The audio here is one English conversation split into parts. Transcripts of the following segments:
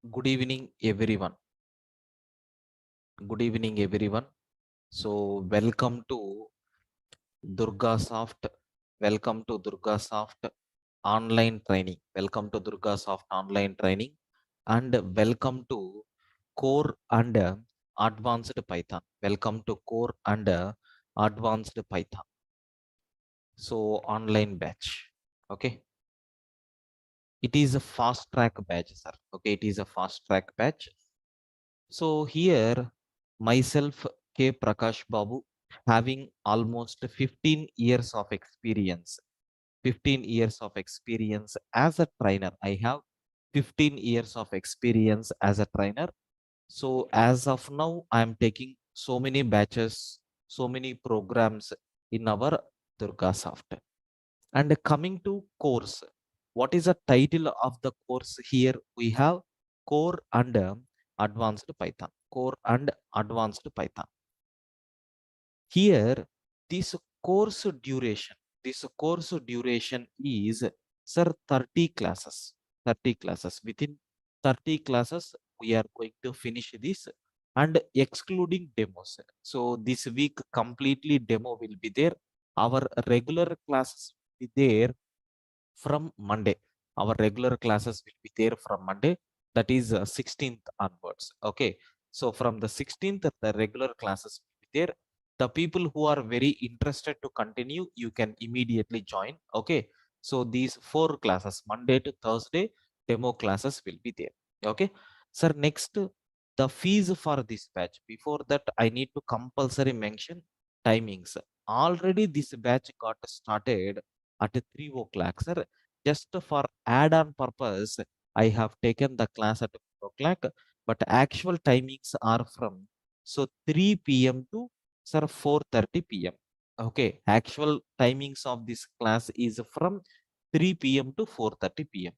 Good evening, everyone. Good evening, everyone. So, welcome to Durga Soft. Welcome to Durga Soft online training. Welcome to Durga Soft online training, and welcome to Core and Advanced Python. Welcome to Core and Advanced Python. So, online batch. Okay, it is a fast track batch, sir. Okay, it is a fast track batch. So here, myself, K. Prakash Babu, having almost 15 years of experience, 15 years of experience as a trainer. I have 15 years of experience as a trainer. So as of now, I am taking so many batches, so many programs in our Durga Soft. And coming to course, what is the title of the course? Here we have core and advanced Python. Core and advanced Python. Here, this course duration, this course duration is, sir, 30 classes. 30 classes. Within 30 classes, we are going to finish this and excluding demos. So this week completely demo will be there. Our regular classes will be there from Monday. Our regular classes will be there from Monday, that is 16th onwards. Okay. So from the 16th, the regular classes will be there. The people who are very interested to continue, you can immediately join. Okay. So these 4 classes, Monday to Thursday, demo classes will be there. Okay. Sir, next, the fees for this batch. Before that, I need to compulsory mention timings. Already this batch got started at 3 o'clock, sir. Just for add-on purpose, I have taken the class at 4 o'clock, but actual timings are from 3 p.m. to, sir, 4:30 p.m. Okay, actual timings of this class is from 3 p.m. to 4:30 p.m.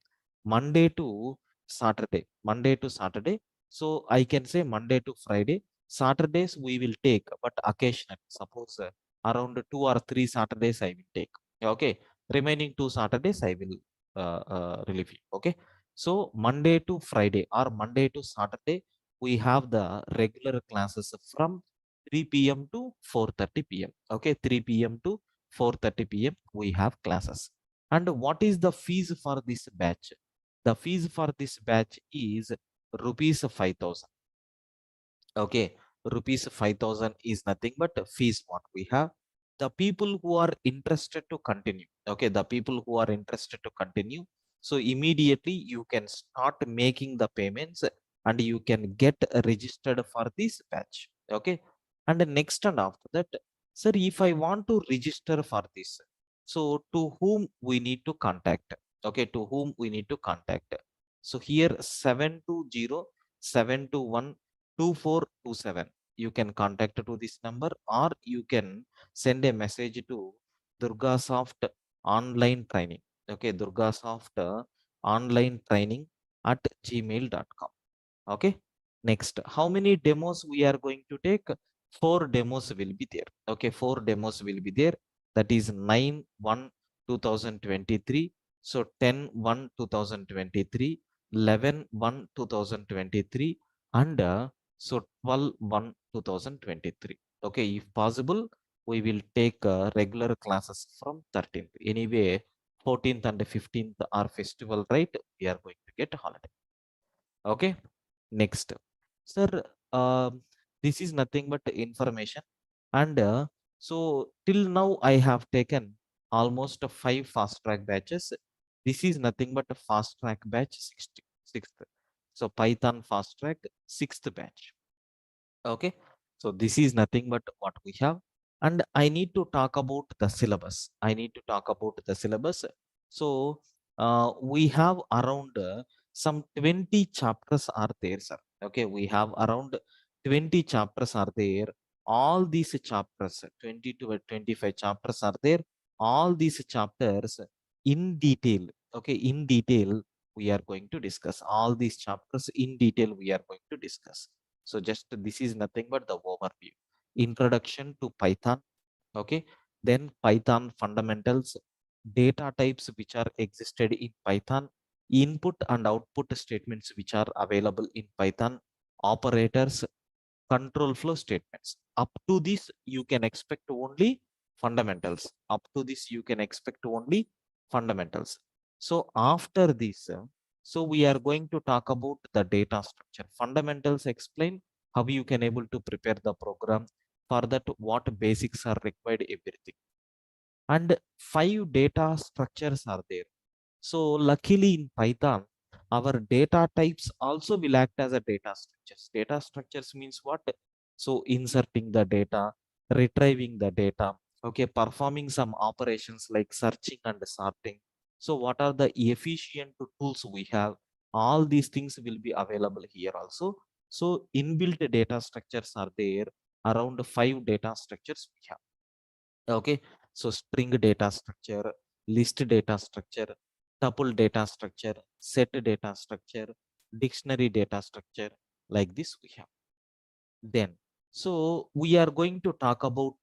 Monday to Saturday. Monday to Saturday. So I can say Monday to Friday. Saturdays we will take, but occasionally, suppose around 2 or 3 Saturdays I will take. Okay, remaining 2 Saturdays I will relieve you. Okay, so Monday to Friday or Monday to Saturday we have the regular classes from 3 p.m. to 4:30 p.m. Okay, 3 p.m. to 4:30 p.m. we have classes. And what is the fees for this batch? The fees for this batch is rupees 5,000. Okay, rupees 5,000 is nothing but fees what we have. The people who are interested to continue, okay, the people who are interested to continue, so immediately you can start making the payments and you can get registered for this batch. Okay, and next, and after that, sir, if I want to register for this, so to whom we need to contact? Okay, to whom we need to contact? So here 720-721-2427, you can contact to this number, or you can send a message to Durgasoft online training. Okay, Durgasoft online training at gmail.com. Okay, next, how many demos we are going to take? 4 demos will be there. Okay, 4 demos will be there. That is 9/1/2023, so 10/1/2023, 11/1/2023, and so 12/1/2023. Okay, if possible, we will take regular classes from 13th. Anyway, 14th and 15th are festival, right? We are going to get a holiday. Okay, next, sir, this is nothing but information. And so till now I have taken almost 5 fast track batches. This is nothing but a fast track batch, sixth. So Python fast track, sixth batch. Okay, so this is nothing but what we have. And I need to talk about the syllabus. I need to talk about the syllabus. So we have around some 20 chapters are there, sir. Okay, we have around 20 chapters are there. All these chapters, 20 to 25 chapters are there. All these chapters in detail. Okay, in detail we are going to discuss all these chapters in detail. We are going to discuss. So just this is nothing but the overview. Introduction to Python. Okay. Then Python fundamentals, data types which are existed in Python, input and output statements which are available in Python, operators, control flow statements. Up to this, you can expect only fundamentals. Up to this, you can expect only fundamentals. So after this, so we are going to talk about the data structure. Fundamentals explain how you can able to prepare the program. For that, what basics are required, everything. And 5 data structures are there. So luckily in Python, our data types also will act as a data structures. Data structures means what? So inserting the data, retrieving the data, okay, performing some operations like searching and sorting. So what are the efficient tools we have? All these things will be available here also. So inbuilt data structures are there. Around 5 data structures we have. Okay, so string data structure, list data structure, tuple data structure, set data structure, dictionary data structure, like this we have. Then so we are going to talk about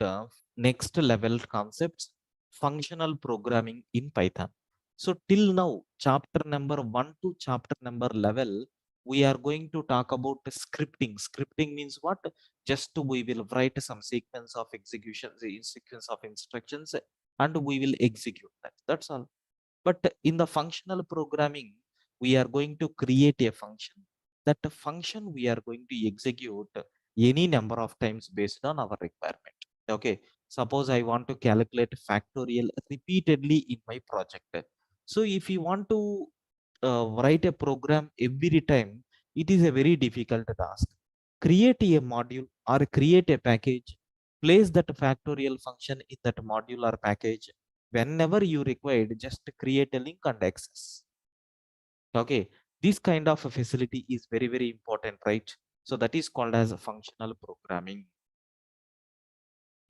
next level concepts, functional programming in Python. So till now chapter number 1 to chapter number level, we are going to talk about scripting. Scripting means what? Just we will write some sequence of executions, sequence of instructions, and we will execute that. That's all. But in the functional programming, we are going to create a function. That function we are going to execute any number of times based on our requirement. Okay. Suppose I want to calculate factorial repeatedly in my project. So if you want to write a program every time, it is a very difficult task. Create a module or create a package, place that factorial function in that module or package. Whenever you required, just create a link and access. Okay, this kind of a facility is very, very important, right? So that is called as functional programming.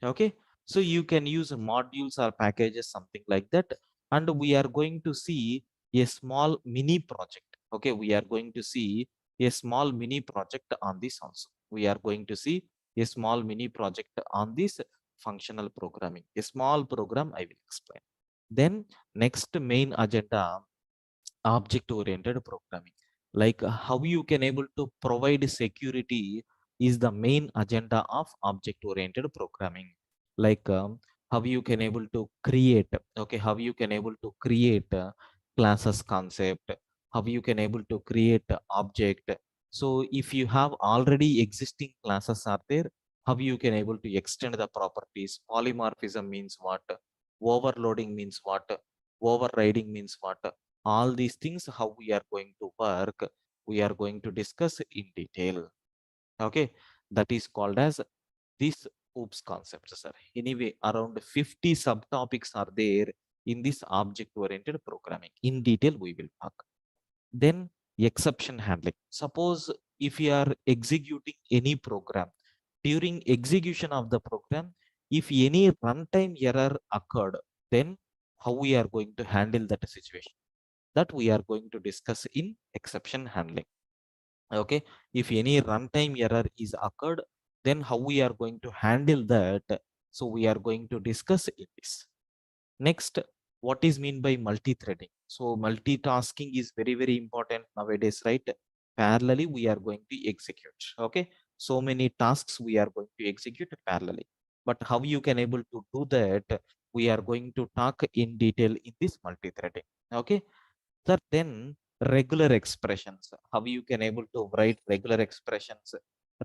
Okay, so you can use modules or packages, something like that. And we are going to see a small mini project. Okay, we are going to see a small mini project on this also. We are going to see a small mini project on this functional programming. A small program I will explain. Then next main agenda, object oriented programming. Like how you can able to provide security is the main agenda of object oriented programming. Like how you can able to create, okay, how you can able to create classes concept, how you can able to create object. So if you have already existing classes are there, how you can able to extend the properties. Polymorphism means what? Overloading means what? Overriding means what? All these things, how we are going to work, we are going to discuss in detail. Okay, that is called as this oops concepts, sir. Anyway, around 50 subtopics are there in this object oriented programming. In detail we will talk. Then exception handling. Suppose if you are executing any program, during execution of the program, if any runtime error occurred, then how we are going to handle that situation, that we are going to discuss in exception handling. Okay, if any runtime error is occurred, then how we are going to handle that, so we are going to discuss in this. Next, what is mean by multi-threading? So multitasking is very, very important nowadays, right? Parallelly we are going to execute. Okay, so many tasks we are going to execute parallelly, but how you can able to do that, we are going to talk in detail in this multi-threading. Okay, sir, then regular expressions. How you can able to write regular expressions?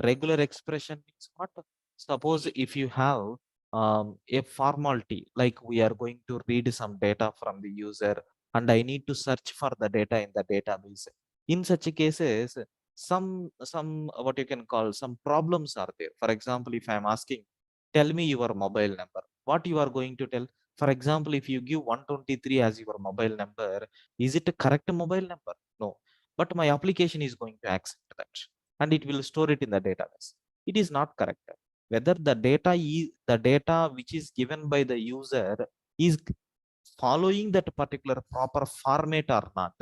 Regular expression means what? Suppose if you have a formality, like we are going to read some data from the user, and I need to search for the data in the database. In such cases, some what you can call some problems are there. For example, if I am asking, tell me your mobile number, what you are going to tell? For example, if you give 123 as your mobile number, is it a correct mobile number? No. But my application is going to accept that and it will store it in the database. It is not correct. Whether the data which is given by the user is following that particular proper format or not.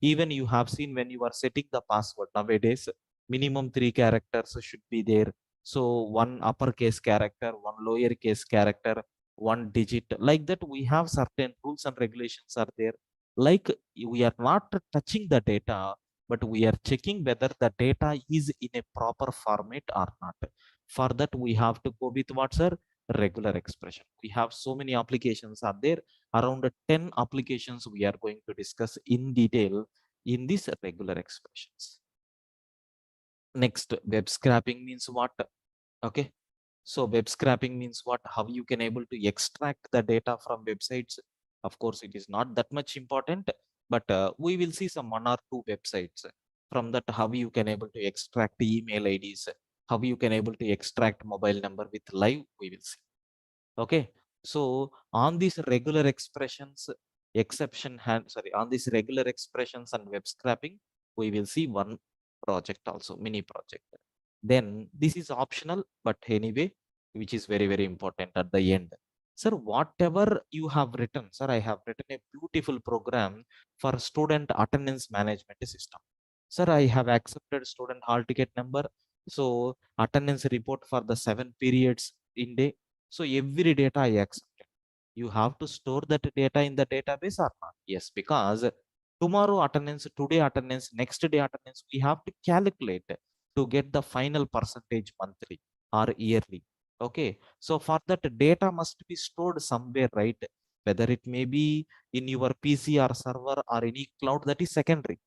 Even you have seen when you are setting the password nowadays, minimum 3 characters should be there. So one uppercase character, one lowercase character, one digit, like that we have certain rules and regulations are there. Like we are not touching the data, but we are checking whether the data is in a proper format or not. For that, we have to go with what's our regular expression. We have so many applications are there, around 10 applications we are going to discuss in detail in these regular expressions. Next, web scraping means what? Okay, so web scraping means what? How you can able to extract the data from websites. Of course, it is not that much important, but we will see some one or two websites. From that, how you can able to extract email IDs, how you can able to extract mobile number with live, we will see. Okay, so on these regular expressions, on these regular expressions and web scraping, we will see one project also, mini project. Then this is optional, but anyway, which is very, very important at the end. Sir, whatever you have written, sir, I have written a beautiful program for student attendance management system. Sir, I have accepted student hall ticket number. So attendance report for the 7 periods in day. So every data I accepted. You have to store that data in the database or not? Yes, because tomorrow attendance, today attendance, next day attendance, we have to calculate to get the final percentage monthly or yearly. Okay, so for that data must be stored somewhere, right? Whether it may be in your PC or server or any cloud, that is secondary.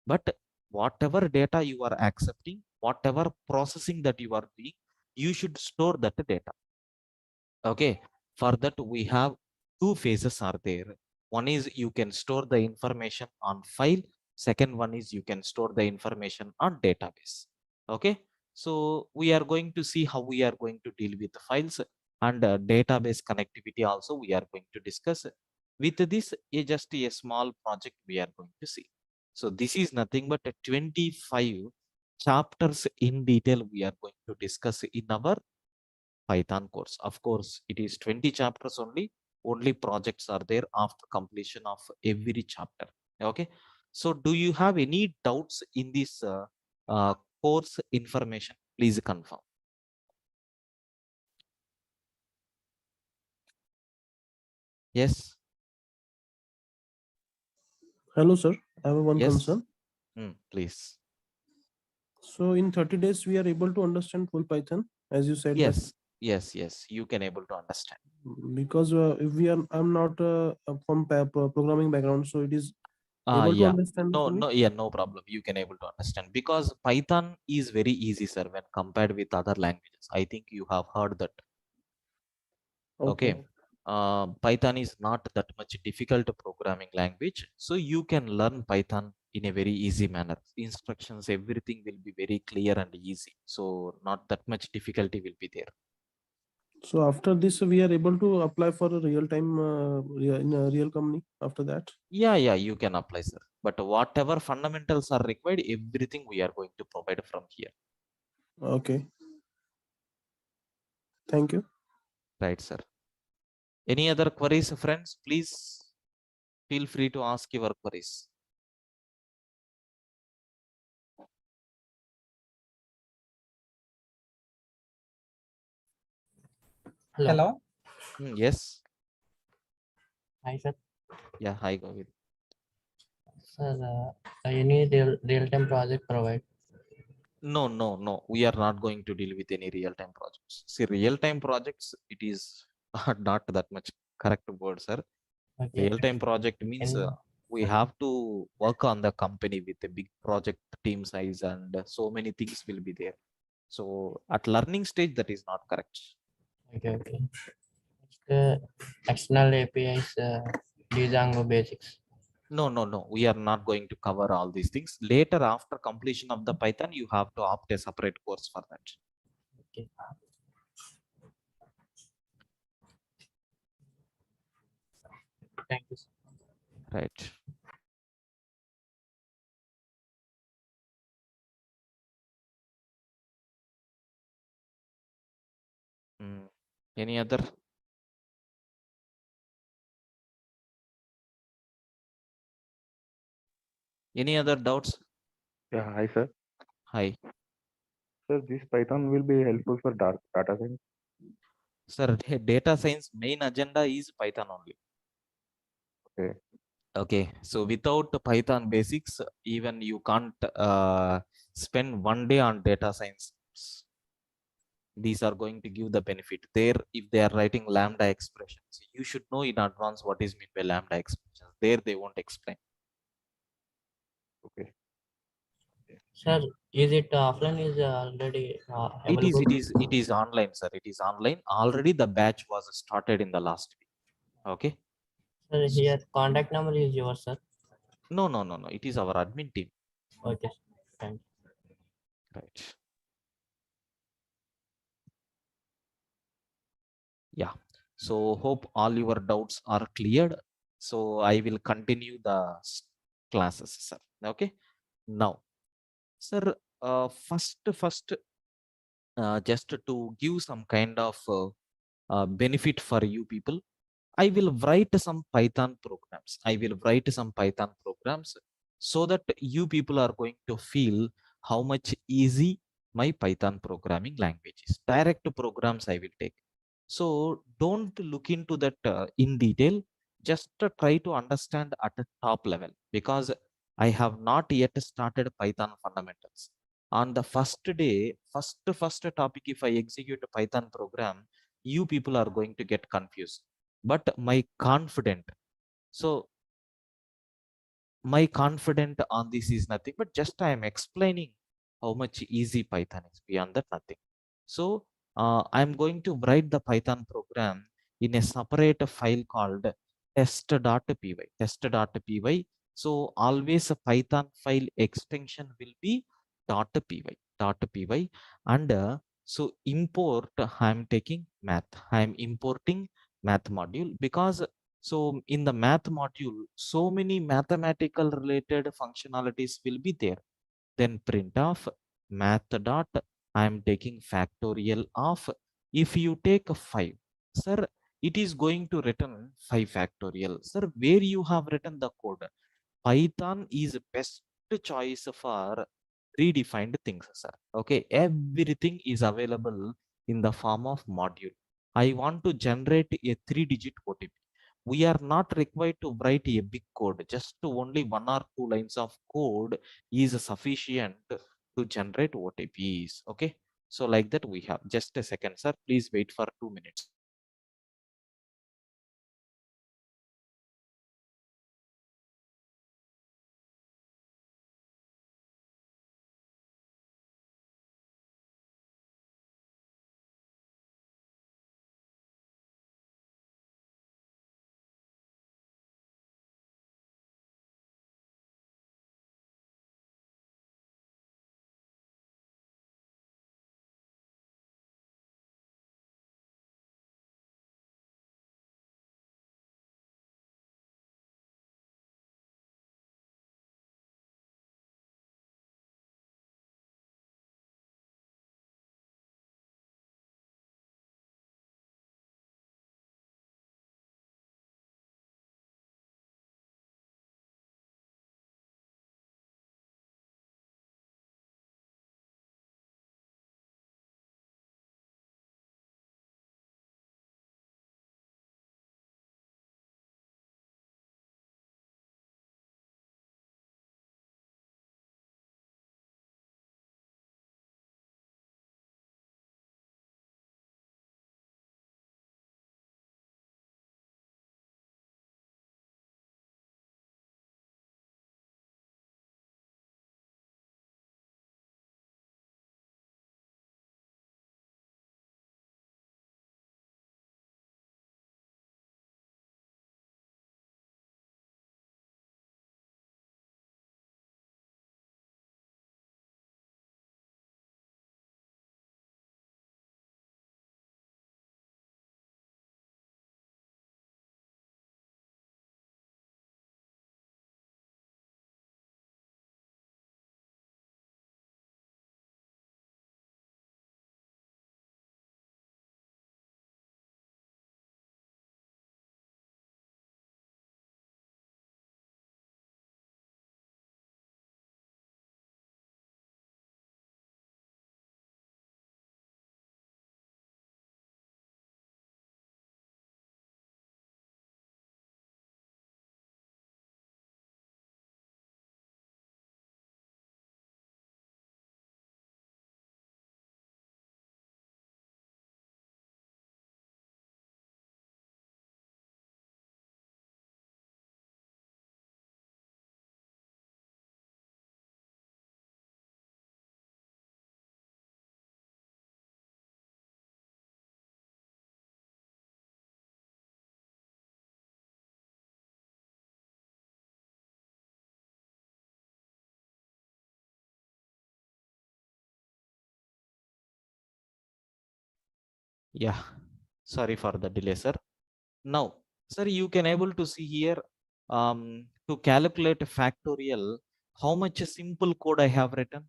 But whatever data you are accepting, whatever processing that you are doing, you should store that data. Okay, for that we have two phases are there. One is you can store the information on file. Second one is you can store the information on database. Okay, so we are going to see how we are going to deal with the files and database connectivity also we are going to discuss. With this, just a small project we are going to see. So this is nothing but 25 chapters in detail we are going to discuss in our Python course. Of course, it is 20 chapters only. Only projects are there after completion of every chapter. Okay. So do you have any doubts in this course information? Please confirm. Yes. Hello, sir. I have one Yes. concern. Please. So in 30 days, we are able to understand full Python, as you said that. Yes. Yes. Yes. You can able to understand. Because if we are, I'm not from programming background, so it is able to Yeah. understand No, for me. no, yeah, no problem. You can able to understand because Python is very easy, sir, when compared with other languages. I think you have heard that. Okay. Okay. Python is not that much difficult programming language. So you can learn Python in a very easy manner. Instructions, everything will be very clear and easy. So not that much difficulty will be there. So after this, we are able to apply for a real time in a real company after that. Yeah, yeah, you can apply, sir. But whatever fundamentals are required, everything we are going to provide from here. Okay. Thank you. Right, sir. Any other queries, friends? Please feel free to ask your queries. Hello. Yes. Hi, sir. Yeah, hi, Govind. Sir, any real-time project provide? No, no, no. We are not going to deal with any real-time projects. See, real-time projects, it is not that much correct word, sir. Okay. Real-time project means And we have to work on the company with a big project team size and so many things will be there. So at learning stage, that is not correct. okay, okay. Next, external APIs, Django basics. No, no, no. We are not going to cover all these things. Later, after completion of the Python, you have to opt a separate course for that. Okay. Thank you, sir. Right. Any other? Any other doubts? Yeah, hi sir. Hi. Sir, this Python will be helpful for data science. Sir, data science main agenda is Python only. Okay. Okay, so without the Python basics, even you can't spend one day on data science. These are going to give the benefit there. If they are writing lambda expressions, you should know in advance what is meant by lambda expressions. There they won't explain. Okay. Sir, is it offline is already It is, available? it is online, sir. It is online. Already the batch was started in the last week. Okay. Sir, here contact number is yours, sir. No, no, no, no. It is our admin team. Okay, thank you. Right. Yeah. So hope all your doubts are cleared. So I will continue the classes, sir. Okay. Now, sir, first, just to give some kind of benefit for you people, I will write some Python programs. I will write some Python programs so that you people are going to feel how much easy my Python programming language is. Direct programs I will take. So don't look into that in detail. Just try to understand at the top level, because I have not yet started Python fundamentals. On the first day, first topic, if I execute a Python program, you people are going to get confused. But so my confident on this is nothing, but just I am explaining how much easy Python is. Beyond that, nothing. So I'm going to write the Python program in a separate file called test.py. Test.py. So always a Python file extension will be .py. .py. And so import, I'm taking math. I'm importing math module, because so in the math module, so many mathematical related functionalities will be there. Then print of math dot, I am taking factorial of, if you take a 5, sir, it is going to return 5 factorial. Sir, where you have written the code? Python is best choice for predefined things, sir. Okay, everything is available in the form of module. I want to generate a 3-digit OTP. We are not required to write a big code. Just only 1 or 2 lines of code is sufficient to generate OTPs. Okay, so like that we have. Just a second, sir. Please wait for 2 minutes. Yeah, sorry for the delay, sir. Now, sir, you can able to see here to calculate factorial, how much simple code I have written.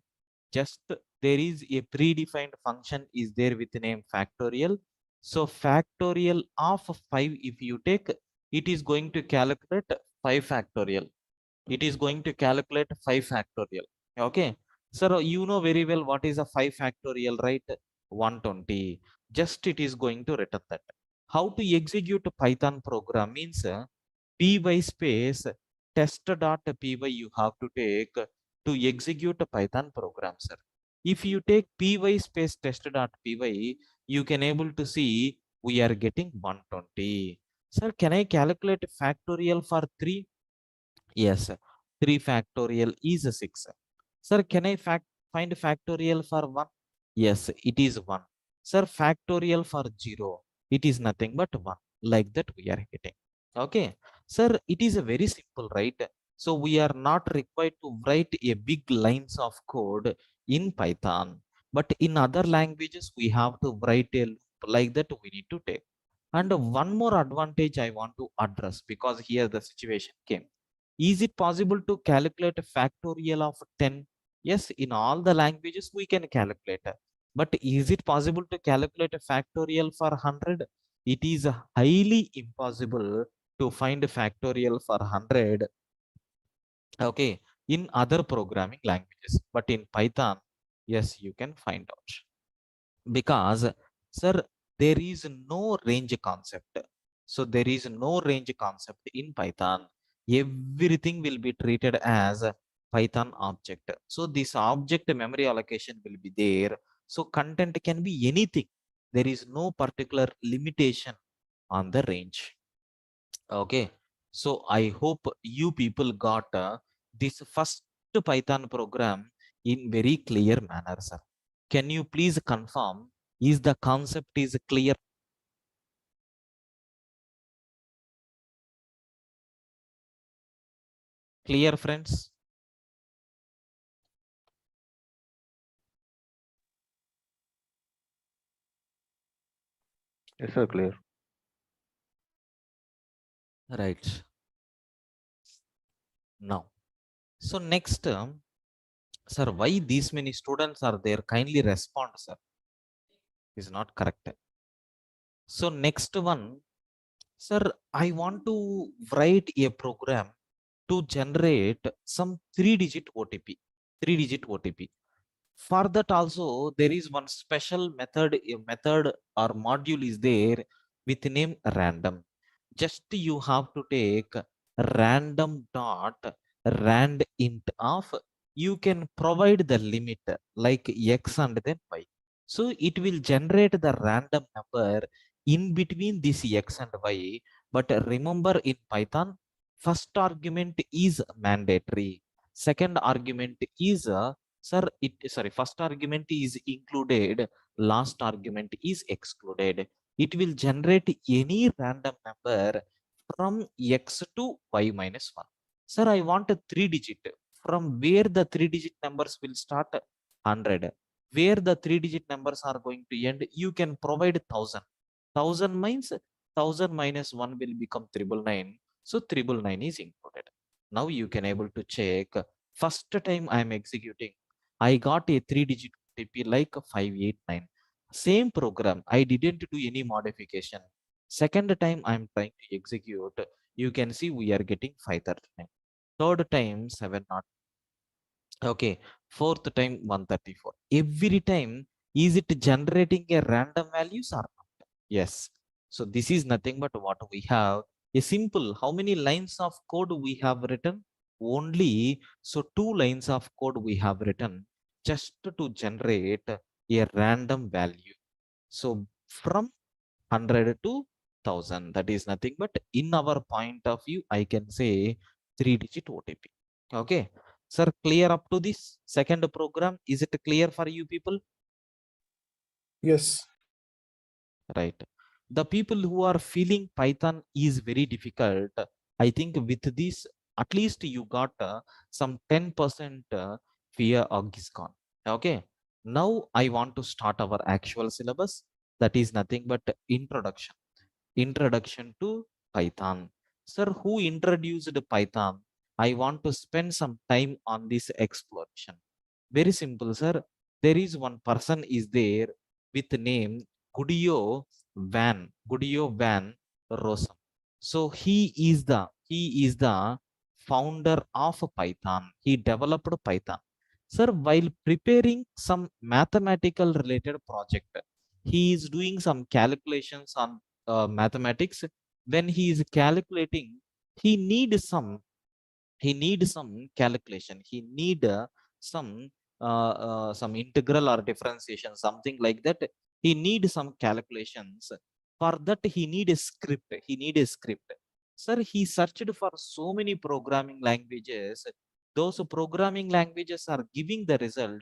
Just there is a predefined function is there with the name factorial. So factorial of 5, if you take, it is going to calculate 5 factorial. It is going to calculate 5 factorial. Okay. So you know very well what is a 5 factorial, right? 120. Just it is going to return that. How to execute a Python program means py space test.py you have to take to execute a Python program, sir. If you take py space test.py, you can able to see we are getting 120. Sir, can I calculate factorial for 3? Yes, 3 factorial is a 6. Sir, can I find factorial for 1? Yes, it is 1. Sir, factorial for 0, it is nothing but 1. Like that we are getting. Okay. Sir, it is a very simple, right? So we are not required to write a big lines of code in Python. But in other languages, we have to write a loop like that we need to take. And one more advantage I want to address, because here the situation came. Is it possible to calculate a factorial of 10? Yes, in all the languages we can calculate. But is it possible to calculate a factorial for 100? It is highly impossible to find a factorial for 100. Okay, in other programming languages. But in Python, yes, you can find out. Because, sir, there is no range concept. So there is no range concept in Python. Everything will be treated as a Python object. So this object memory allocation will be there. So content can be anything. There is no particular limitation on the range. Okay, so I hope you people got this first Python program in very clear manner, sir. Can you please confirm, is the concept is clear? Clear, friends? Yes, sir, clear. Right. Now, so next, sir, why these many students are there? Kindly respond, sir. Is not correct. So next one, sir, I want to write a program to generate some 3-digit OTP. 3-digit OTP. For that also, there is one special method, a method or module is there with name random. Just you have to take random dot rand int of, you can provide the limit like x and then y. So it will generate the random number in between this x and y. But remember in Python, first argument is mandatory. Second argument is sir, first argument is included, last argument is excluded. It will generate any random number from x to y minus 1. Sir, I want a 3-digit. From where the 3-digit numbers will start? 100. Where the 3-digit numbers are going to end? You can provide 1000. 1000 means 1000 minus 1 will become 999. So 999 is included. Now you can able to check. First time I am executing, I got a 3-digit OTP like 589. Same program, I didn't do any modification. Second time I'm trying to execute, you can see we are getting 539. Third time 700. Okay, fourth time 134. Every time, is it generating a random values or not? Yes. So this is nothing but what we have. A simple, how many lines of code we have written? Only, so 2 lines of code we have written just to generate a random value. So from 100 to 1000, that is nothing but in our point of view, I can say 3-digit OTP. Okay, sir, clear up to this second program? Is it clear for you people? Yes. Right. The people who are feeling Python is very difficult, I think with this at least you got some 10% fear is gone. Okay, now I want to start our actual syllabus. That is nothing but introduction. Introduction to Python. Sir, who introduced Python? I want to spend some time on this exploration. Very simple, sir. There is one person is there with name Gudio Van Rossum. So he is the founder of Python. He developed Python. Sir, while preparing some mathematical related project, he is doing some calculations on mathematics. When he is calculating, he needs some calculation. He need some integral or differentiation, something like that. He need some calculations. For that he need a script. Sir, he searched for so many programming languages. Those programming languages are giving the result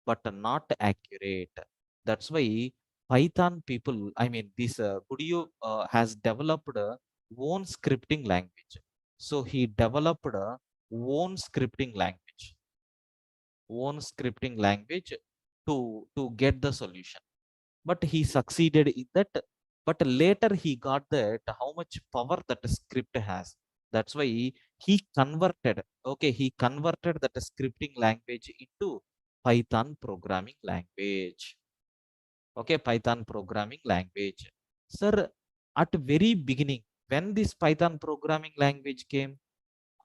but not accurate. That's why Python people, I mean this Gudio has developed a own scripting language. So he developed a own scripting language to get the solution. But he succeeded in that. But later he got that how much power that script has. That's why he converted. Okay, he converted that scripting language into Python programming language. Okay, Python programming language. Sir, at very beginning, when this Python programming language came,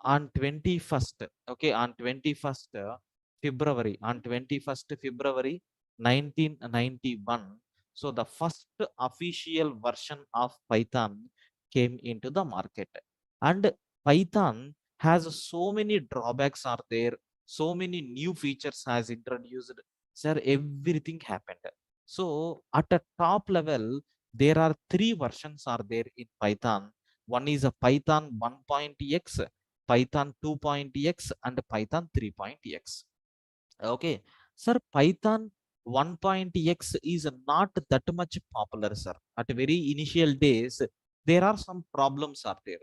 on 21st, okay, on 21st February, 1991. So the first official version of Python came into the market. And Python has so many drawbacks are there, so many new features has introduced. Sir, everything happened. So at a top level, there are three versions are there in Python. One is a Python 1.x, Python 2.x, and Python 3.x. Okay, sir, Python 1.x is not that much popular, sir. At very initial days, there are some problems are there.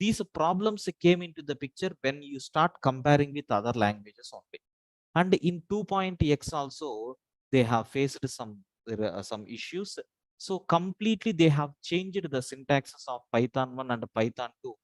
These problems came into the picture when you start comparing with other languages only. And in 2.x also, they have faced some issues. So completely they have changed the syntaxes of Python 1 and Python 2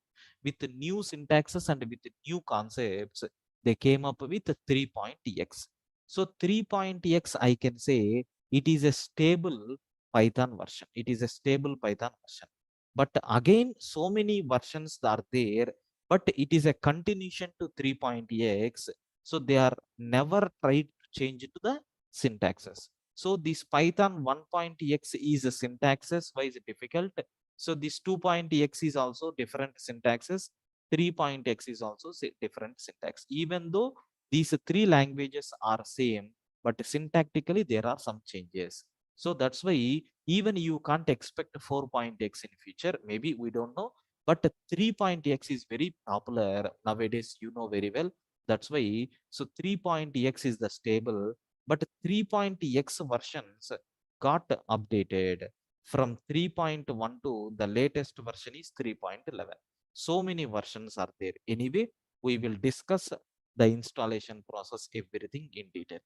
with the new syntaxes and with the new concepts. They came up with 3.x. So 3.x, I can say it is a stable Python version. It is a stable Python version. But again, so many versions are there, but it is a continuation to 3.x. So they are never tried to change to the syntaxes. So this Python 1.x is a syntaxes wise difficult. So this 2.x is also different syntaxes. 3.x is also different syntax. Even though these three languages are same, but syntactically there are some changes. So that's why even you can't expect 4.x in future. Maybe we don't know, but 3.x is very popular nowadays. You know very well. That's why so 3.x is the stable, but 3.x versions got updated from 3.1 to the latest version is 3.11. So many versions are there. Anyway, we will discuss the installation process, everything in detail.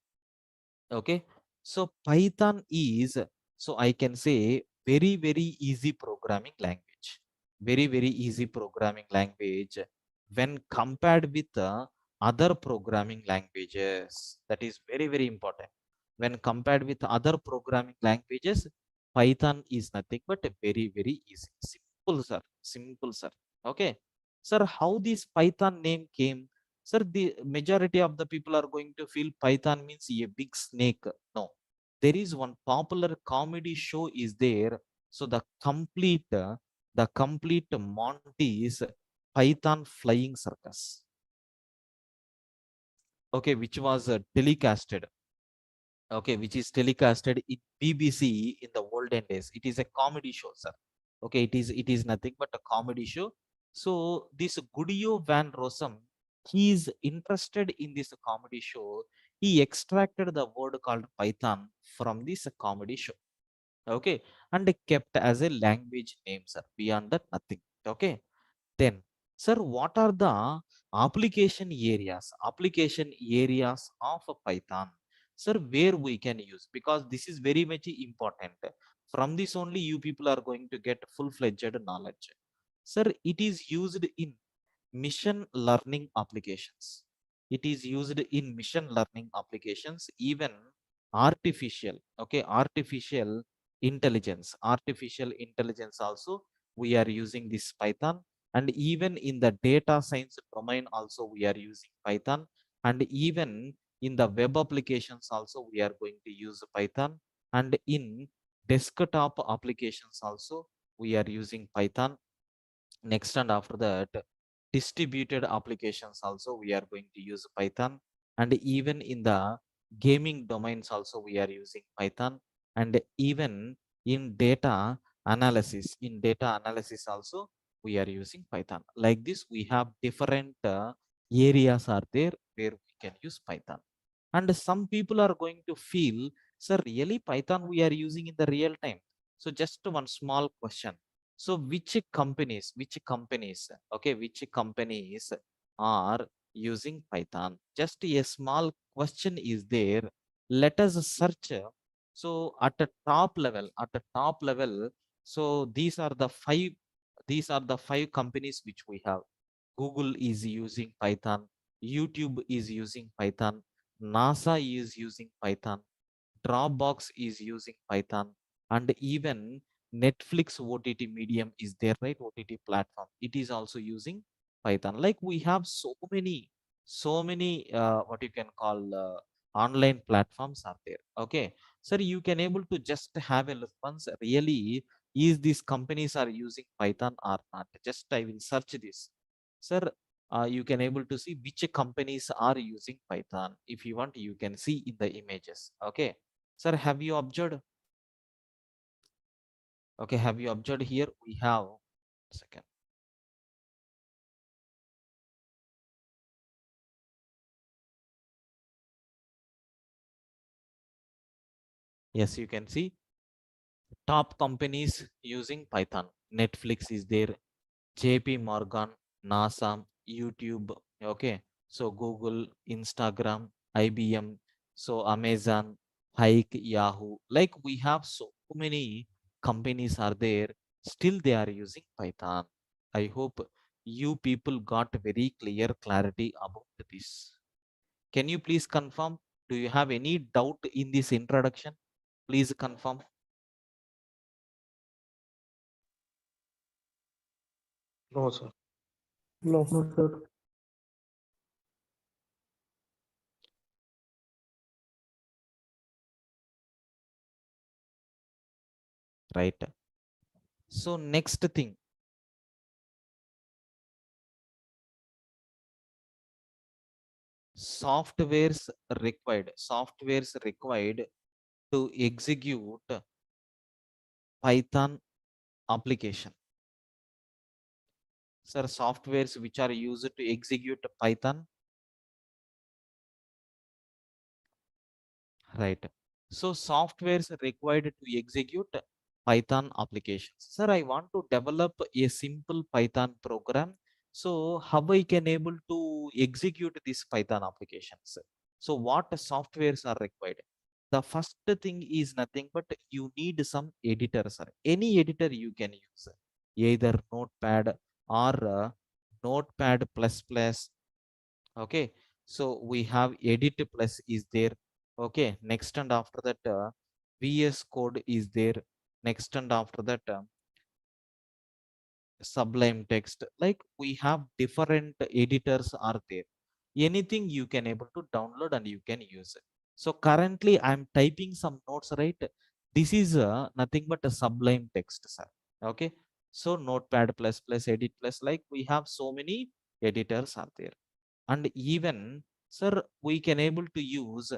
Okay, so Python is, so I can say, very easy programming language. Very easy programming language when compared with other programming languages. That is very important. When compared with other programming languages, Python is nothing but a very easy. Simple, sir. Simple, sir. Okay, sir, how this Python name came? Sir, the majority of the people are going to feel Python means a big snake. No, there is one popular comedy show is there. So the complete Monty is Python Flying Circus. Okay, which was telecasted. Okay, which is telecasted in BBC in the olden days. It is a comedy show, sir. Okay, it is nothing but a comedy show. So this Gudio Van Rossum, he is interested in this comedy show. He extracted the word called Python from this comedy show. Okay, and kept as a language name, sir. Beyond that, nothing. Okay. Then, sir, what are the application areas? Application areas of Python, sir, where we can use, because this is very much important. From this only you people are going to get full-fledged knowledge. Sir, it is used in mission learning applications. It is used in mission learning applications, even artificial, okay, artificial intelligence also we are using this Python, and even in the data science domain also we are using Python, and even in the web applications also we are going to use Python, and in desktop applications also we are using Python. Next, and after that, distributed applications also we are going to use Python, and even in the gaming domains also we are using Python, and even in data analysis also we are using Python. Like this, we have different areas are there where we can use Python. And some people are going to feel, sir, really Python we are using in the real time. So just one small question. So which companies are using Python? Just a small question is there. Let us search. So at the top level, so these are the five companies which we have. Google is using Python, YouTube is using Python, NASA is using Python, Dropbox is using Python, and even Netflix OTT medium is there, right? OTT platform. It is also using Python. Like we have so many, what you can call online platforms are there. Okay, sir, you can able to just have a look once. Really, is these companies are using Python or not? Just I will search this, sir. You can able to see which companies are using Python. If you want, you can see in the images. Okay. Sir, have you observed? Okay, have you observed here? We have, second. Yes, you can see top companies using Python. Netflix is there, JP Morgan, NASA, YouTube. Okay, so Google, Instagram, IBM, so Amazon, Hike, Yahoo. Like we have so many companies are there. Still, they are using Python. I hope you people got very clear clarity about this. Can you please confirm? Do you have any doubt in this introduction? Please confirm. No, sir. No, no, sir. Right. So next thing, softwares required to execute Python application. Sir, softwares which are used to execute Python. Right. So softwares required to execute Python applications. Sir, I want to develop a simple Python program. So how I can able to execute these Python applications? So what softwares are required? The first thing is nothing but you need some editor, sir. Any editor you can use, either Notepad or Notepad plus plus. Okay, so we have edit plus is there. Okay, next and after that VS code is there. Next and after that Sublime text. Like we have different editors are there. Anything you can able to download and you can use it. So currently I'm typing some notes, right? This is nothing but a Sublime text, sir. Okay, so Notepad plus plus edit plus, like we have so many editors are there. And even, sir, we can able to use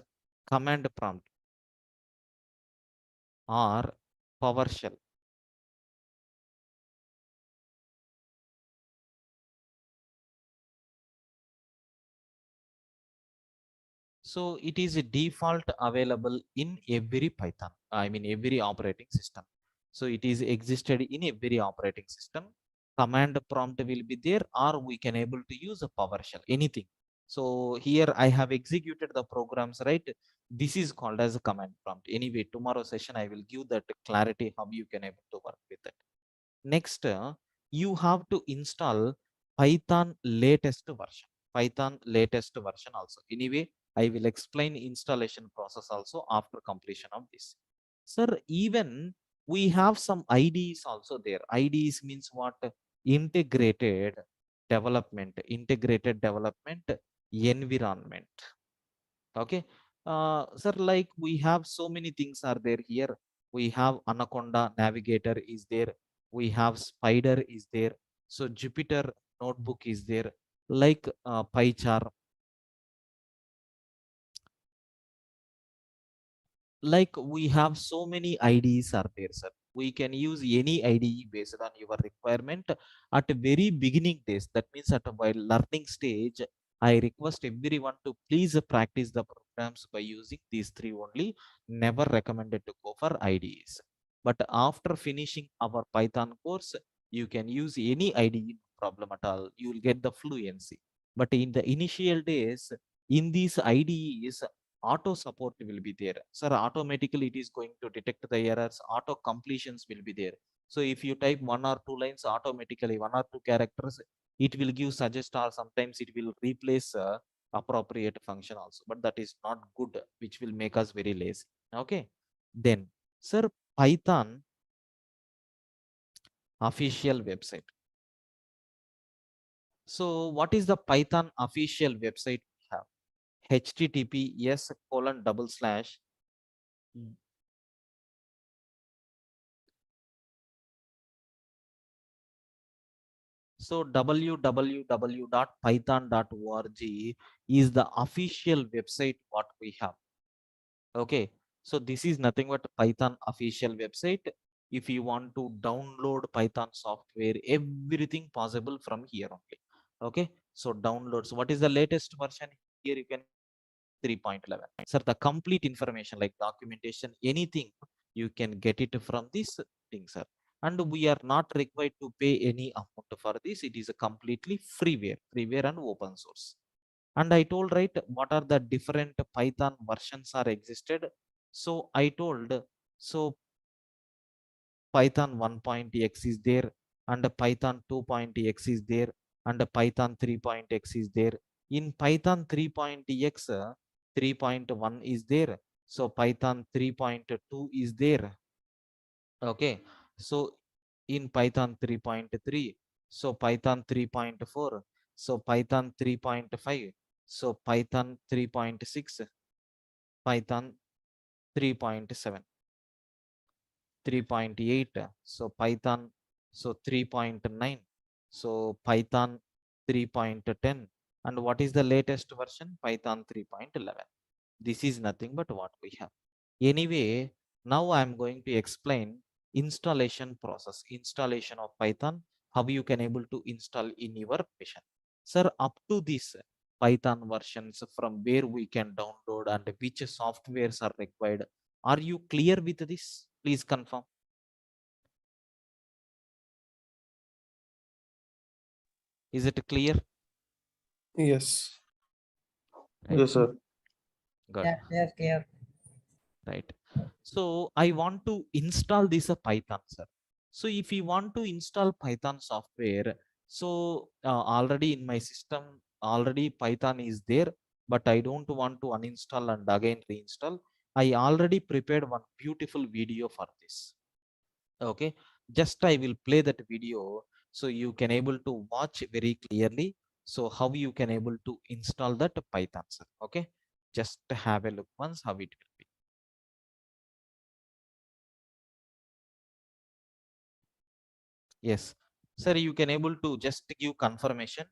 command prompt or PowerShell. So it is a default available in every Python, I mean every operating system. So it is existed in every operating system. Command prompt will be there, or we can able to use a PowerShell, anything. So here I have executed the programs, right? This is called as a command prompt. Anyway, tomorrow session I will give that clarity how you can able to work with it. Next, you have to install Python latest version. Python latest version also. Anyway, I will explain installation process also after completion of this. Sir, even we have some IDs also there. IDs means what? Integrated development environment. Okay. Sir, like we have so many things are there here. We have Anaconda Navigator is there. We have Spider is there. So Jupyter Notebook is there. Like PyChar, like we have so many IDs are there, sir. We can use any IDE based on your requirement at a very beginning days. That means at a while learning stage, I request everyone to please practice the programs by using these three only. Never recommended to go for IDEs. But after finishing our Python course, you can use any IDE, no problem at all. You will get the fluency. But in the initial days, in these IDEs, auto support will be there, sir. Automatically it is going to detect the errors. Auto completions will be there. So if you type one or two lines, automatically one or two characters, it will give suggest, or sometimes it will replace appropriate function also, but that is not good, which will make us very lazy. Okay, then, sir, Python official website. So what is the Python official website we have? https colon double slash So www.python.org is the official website what we have. Okay. So this is nothing but Python official website. If you want to download Python software, everything possible from here only. Okay. So downloads. What is the latest version? Here you can 3.11. Sir, the complete information like documentation, anything you can get it from this thing, sir. And we are not required to pay any amount for this. It is a completely freeware and open source. And I told, right, what are the different Python versions are existed. So I told, so Python 1.x is there, and Python 2.x is there, and Python 3.x is there. In Python 3.x, 3.1 is there. So Python 3.2 is there. Okay. So in Python 3.3, so Python 3.4, so Python 3.5, so Python 3.6, Python 3.7. 3.8, so Python, so 3.9, so Python 3.10, and what is the latest version? Python 3.11. This is nothing but what we have. Anyway, now I am going to explain installation process, installation of Python, how you can able to install in your machine. Sir, up to this Python versions, from where we can download and which softwares are required, are you clear with this? Please confirm. Is it clear? Yes. Right. Yes, sir. Good. Yeah, clear, clear. Right. So I want to install this Python, sir. So if you want to install Python software, so already in my system, already Python is there, but I don't want to uninstall and again reinstall. I already prepared one beautiful video for this. Okay, just I will play that video so you can able to watch very clearly. So how you can able to install that Python, sir. Okay, just have a look once how it will be. Yes, sir, you can able to just give confirmation.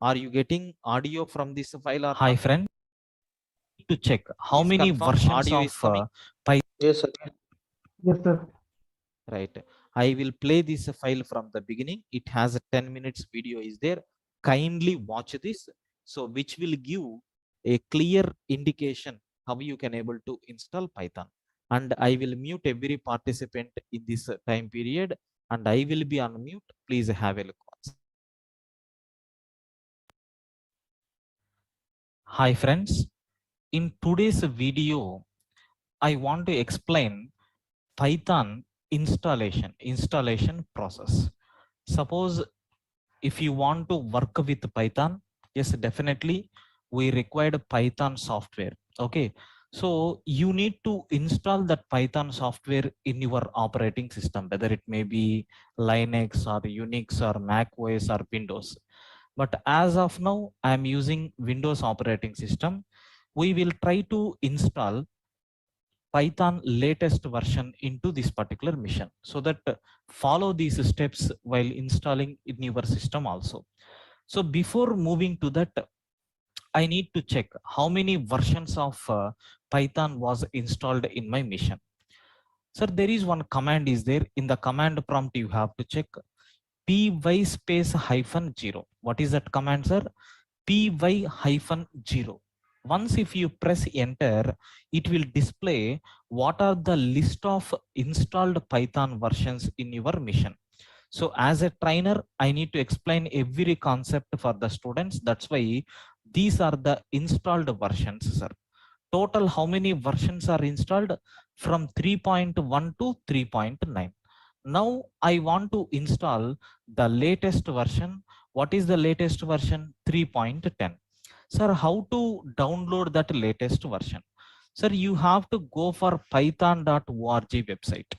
Are you getting audio from this file or Hi not? friend, to check how Please many confirm versions audio of is coming. Python. Yes, sir. Yes, sir. Right. I will play this file from the beginning. It has a 10 minutes video is there. Kindly watch this. So which will give a clear indication how you can able to install Python. And I will mute every participant in this time period, and I will be on mute. Please have a look once. Hi friends, in today's video, I want to explain Python installation process. Suppose if you want to work with Python, yes, definitely we required Python software. Okay, so you need to install that Python software in your operating system, whether it may be Linux or Unix or Mac OS or Windows. But as of now, I am using Windows operating system. We will try to install Python latest version into this particular mission, so that follow these steps while installing in your system also. So before moving to that, I need to check how many versions of Python was installed in my mission. Sir, there is one command is there. In the command prompt, you have to check py space -0. What is that command, sir? py-0. Once if you press enter, it will display what are the list of installed Python versions in your mission. So as a trainer, I need to explain every concept for the students. That's why these are the installed versions, sir. Total how many versions are installed? From 3.1 to 3.9. Now I want to install the latest version. What is the latest version? 3.10. Sir, how to download that latest version? Sir, you have to go for python.org website.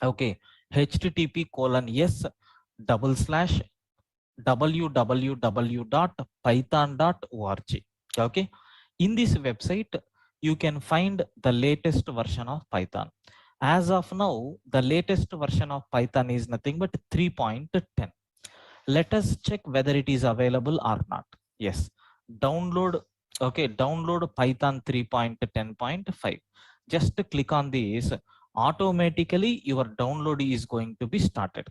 Okay, http://www.python.org. Okay, in this website you can find the latest version of Python. As of now, the latest version of Python is nothing but 3.10. Let us check whether it is available or not. Yes, download. Okay, download Python 3.10.5. Just click on this, automatically your download is going to be started.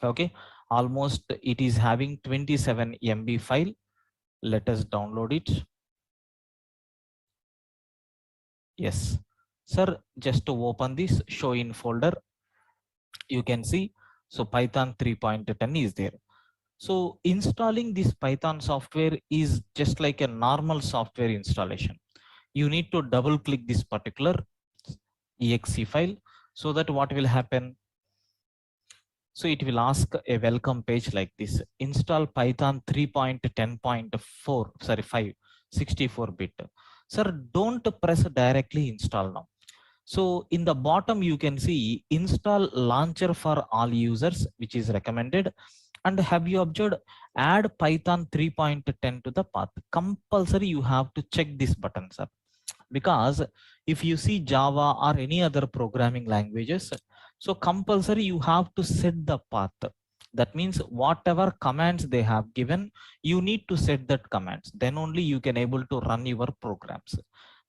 Okay, almost it is having 27 MB file. Let us download it. Yes, sir, just to open this show in folder, you can see, so Python 3.10 is there. So installing this Python software is just like a normal software installation. You need to double click this particular exe file, so that what will happen? So it will ask a welcome page like this. Install Python 3.10.4, sorry, 5, 64-bit. Sir, don't press directly install now. So in the bottom, you can see install launcher for all users, which is recommended. And have you observed add Python 3.10 to the path? Compulsory you have to check this button, sir. Because if you see Java or any other programming languages, so compulsory you have to set the path. That means whatever commands they have given, you need to set that commands. Then only you can able to run your programs.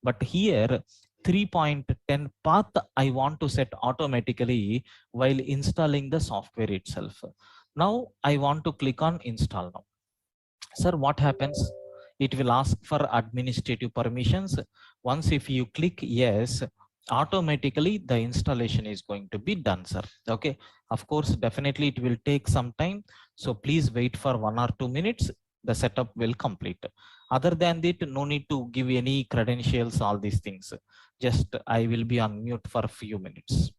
But here 3.10 path I want to set automatically while installing the software itself. Now I want to click on install now. Sir, what happens? It will ask for administrative permissions. Once if you click yes, automatically the installation is going to be done, sir. Okay, of course, definitely it will take some time. So please wait for 1 or 2 minutes. The setup will complete. Other than that, no need to give any credentials, all these things. Just I will be on mute for a few minutes.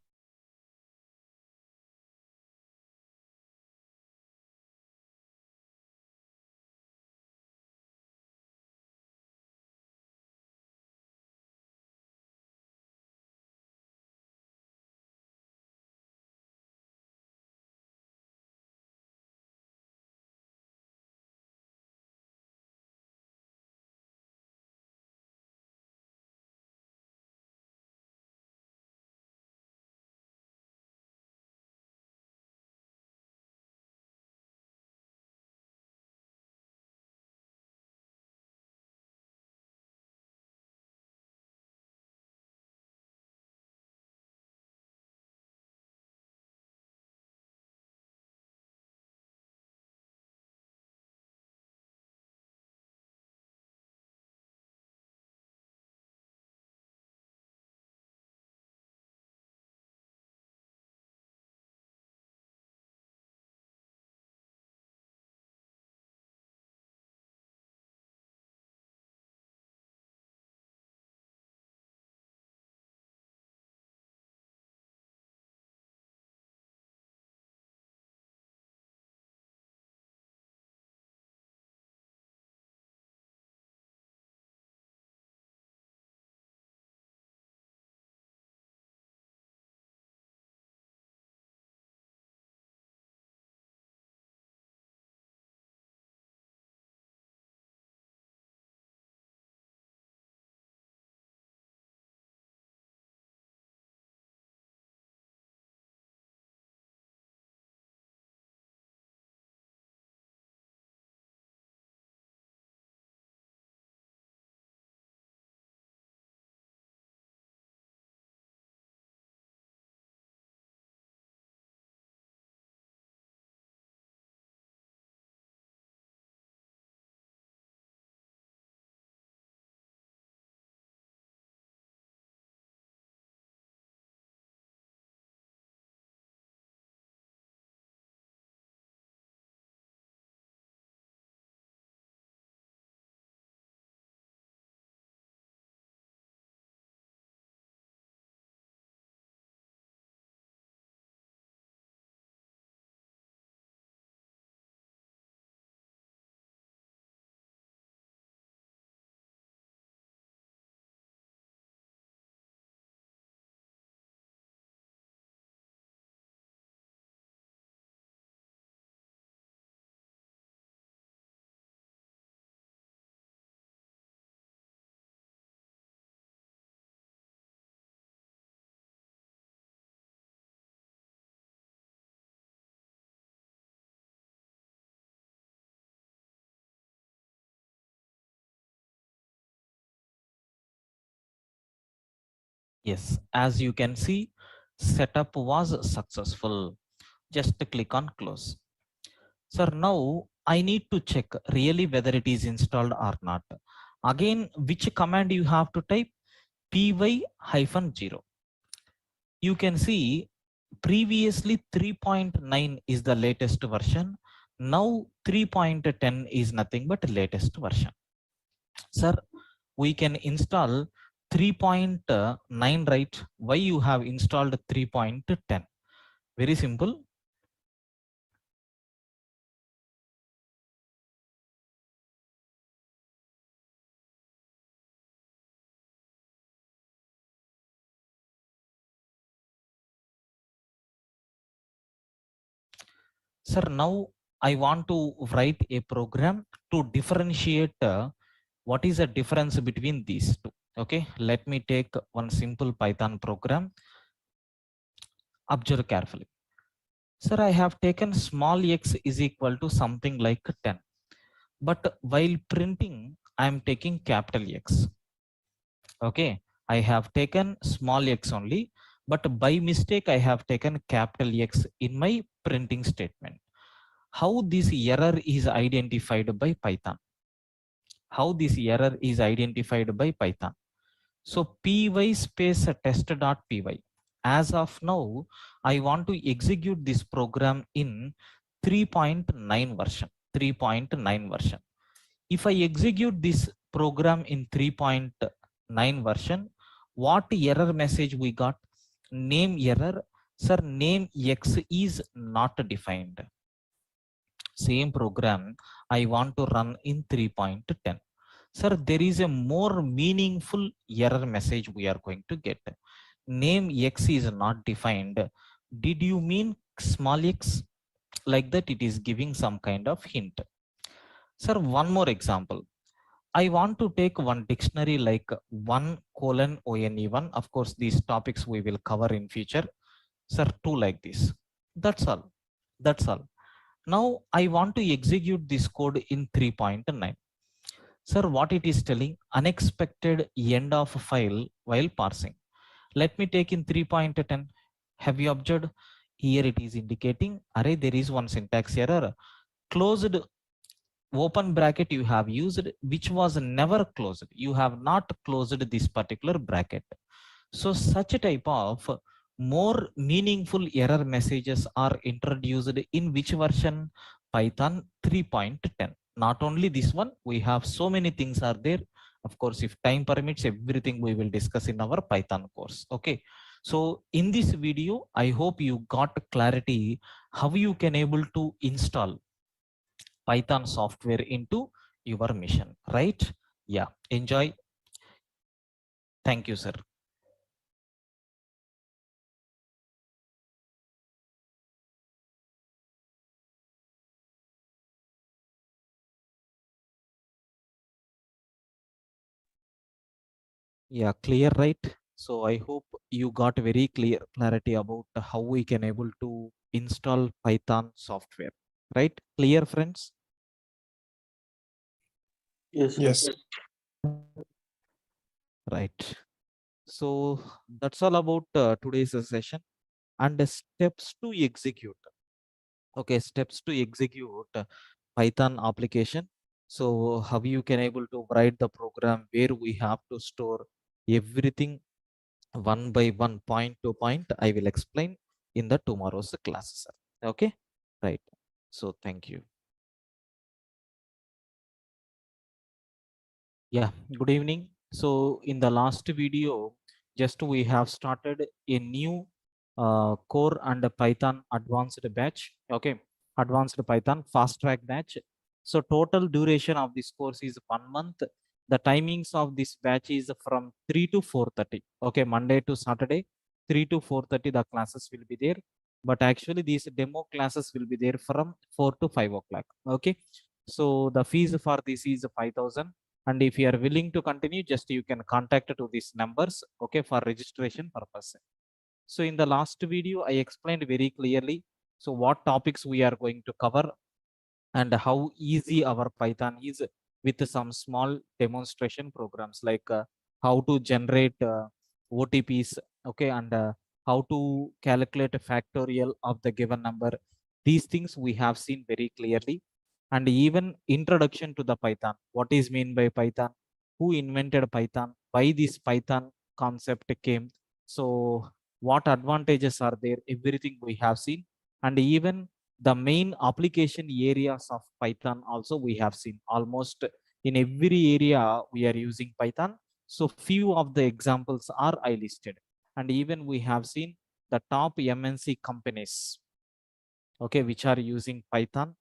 Yes, as you can see, setup was successful. Just click on close. Sir, now I need to check really whether it is installed or not. Again, which command you have to type? py-0. You can see previously 3.9 is the latest version. Now 3.10 is nothing but latest version. Sir, we can install 3.9, right? Why you have installed 3.10? Very simple. Sir, now I want to write a program to differentiate what is the difference between these two. Okay, let me take one simple Python program. Observe carefully. Sir, I have taken small x is equal to something like 10. But while printing, I am taking capital X. Okay, I have taken small x only, but by mistake, I have taken capital X in my printing statement. How this error is identified by Python? How this error is identified by Python? So py space test.py. As of now, I want to execute this program in 3.9 version. 3.9 version. If I execute this program in 3.9 version, what error message we got? Name error. Sir, name x is not defined. Same program I want to run in 3.10. Sir, there is a more meaningful error message we are going to get. Name x is not defined. Did you mean small x? Like that, it is giving some kind of hint. Sir, one more example. I want to take one dictionary like 1:one. Of course, these topics we will cover in future. Sir, two like this. That's all. That's all. Now I want to execute this code in 3.9. Sir, what it is telling? Unexpected end of file while parsing. Let me take in 3.10. Have you observed? Here it is indicating, array, there is one syntax error. Closed open bracket you have used, which was never closed. You have not closed this particular bracket. So such a type of more meaningful error messages are introduced in which version? Python 3.10. Not only this one, we have so many things are there. Of course, if time permits, everything we will discuss in our Python course. Okay. So in this video, I hope you got clarity how you can able to install Python software into your mission, right? Yeah, enjoy. Thank you, sir. Yeah, clear, right? So I hope you got very clear clarity about how we can able to install Python software, right? Clear, friends? Yes. Yes. Right. So that's all about today's session and the steps to execute. Okay, steps to execute Python application. So how you can able to write the program where we have to store everything one by one, point to point. I will explain in the tomorrow's classes. Okay, right. So thank you. Yeah, good evening. So in the last video, just we have started a new core and a Python advanced batch. Okay, advanced Python fast track batch. So total duration of this course is 1 month. The timings of this batch is from 3 to 4:30. Okay, Monday to Saturday, 3 to 4:30 the classes will be there. But actually these demo classes will be there from 4 to 5 o'clock. Okay, so the fees for this is 5,000. And if you are willing to continue, just you can contact to these numbers, okay, for registration purpose. So in the last video I explained very clearly so what topics we are going to cover and how easy our Python is with some small demonstration programs like how to generate OTPs, okay, and how to calculate a factorial of the given number. These things we have seen very clearly. And even introduction to the Python. What is mean by Python? Who invented Python? Why this Python concept came? So what advantages are there? Everything we have seen. And even the main application areas of Python also we have seen. Almost in every area we are using Python. So few of the examples are I listed. And even we have seen the top MNC companies, okay, which are using Python.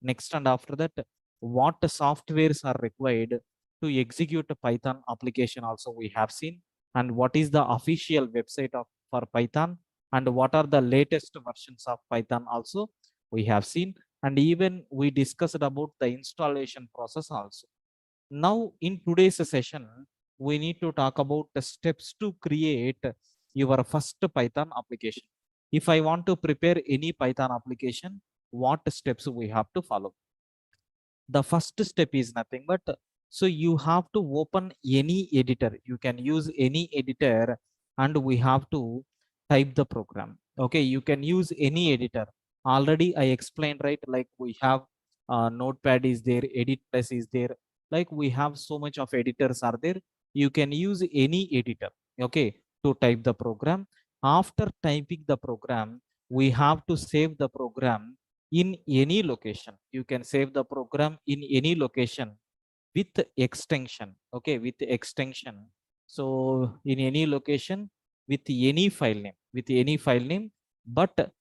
Next, and after that, what softwares are required to execute a Python application also we have seen, and what is the official website of for Python, and what are the latest versions of Python also we have seen, and even we discussed about the installation process also. Now in today's session, we need to talk about the steps to create your first Python application. If I want to prepare any Python application, what steps we have to follow? The first step is nothing but, so you have to open any editor. You can use any editor and we have to type the program. Okay, you can use any editor. Already I explained, right? Like we have Notepad is there, Edit Plus is there. Like we have so much of editors are there. You can use any editor, okay, to type the program. After typing the program, we have to save the program in any location. You can save the program in any location with extension, okay, with extension. So in any location with any file name, but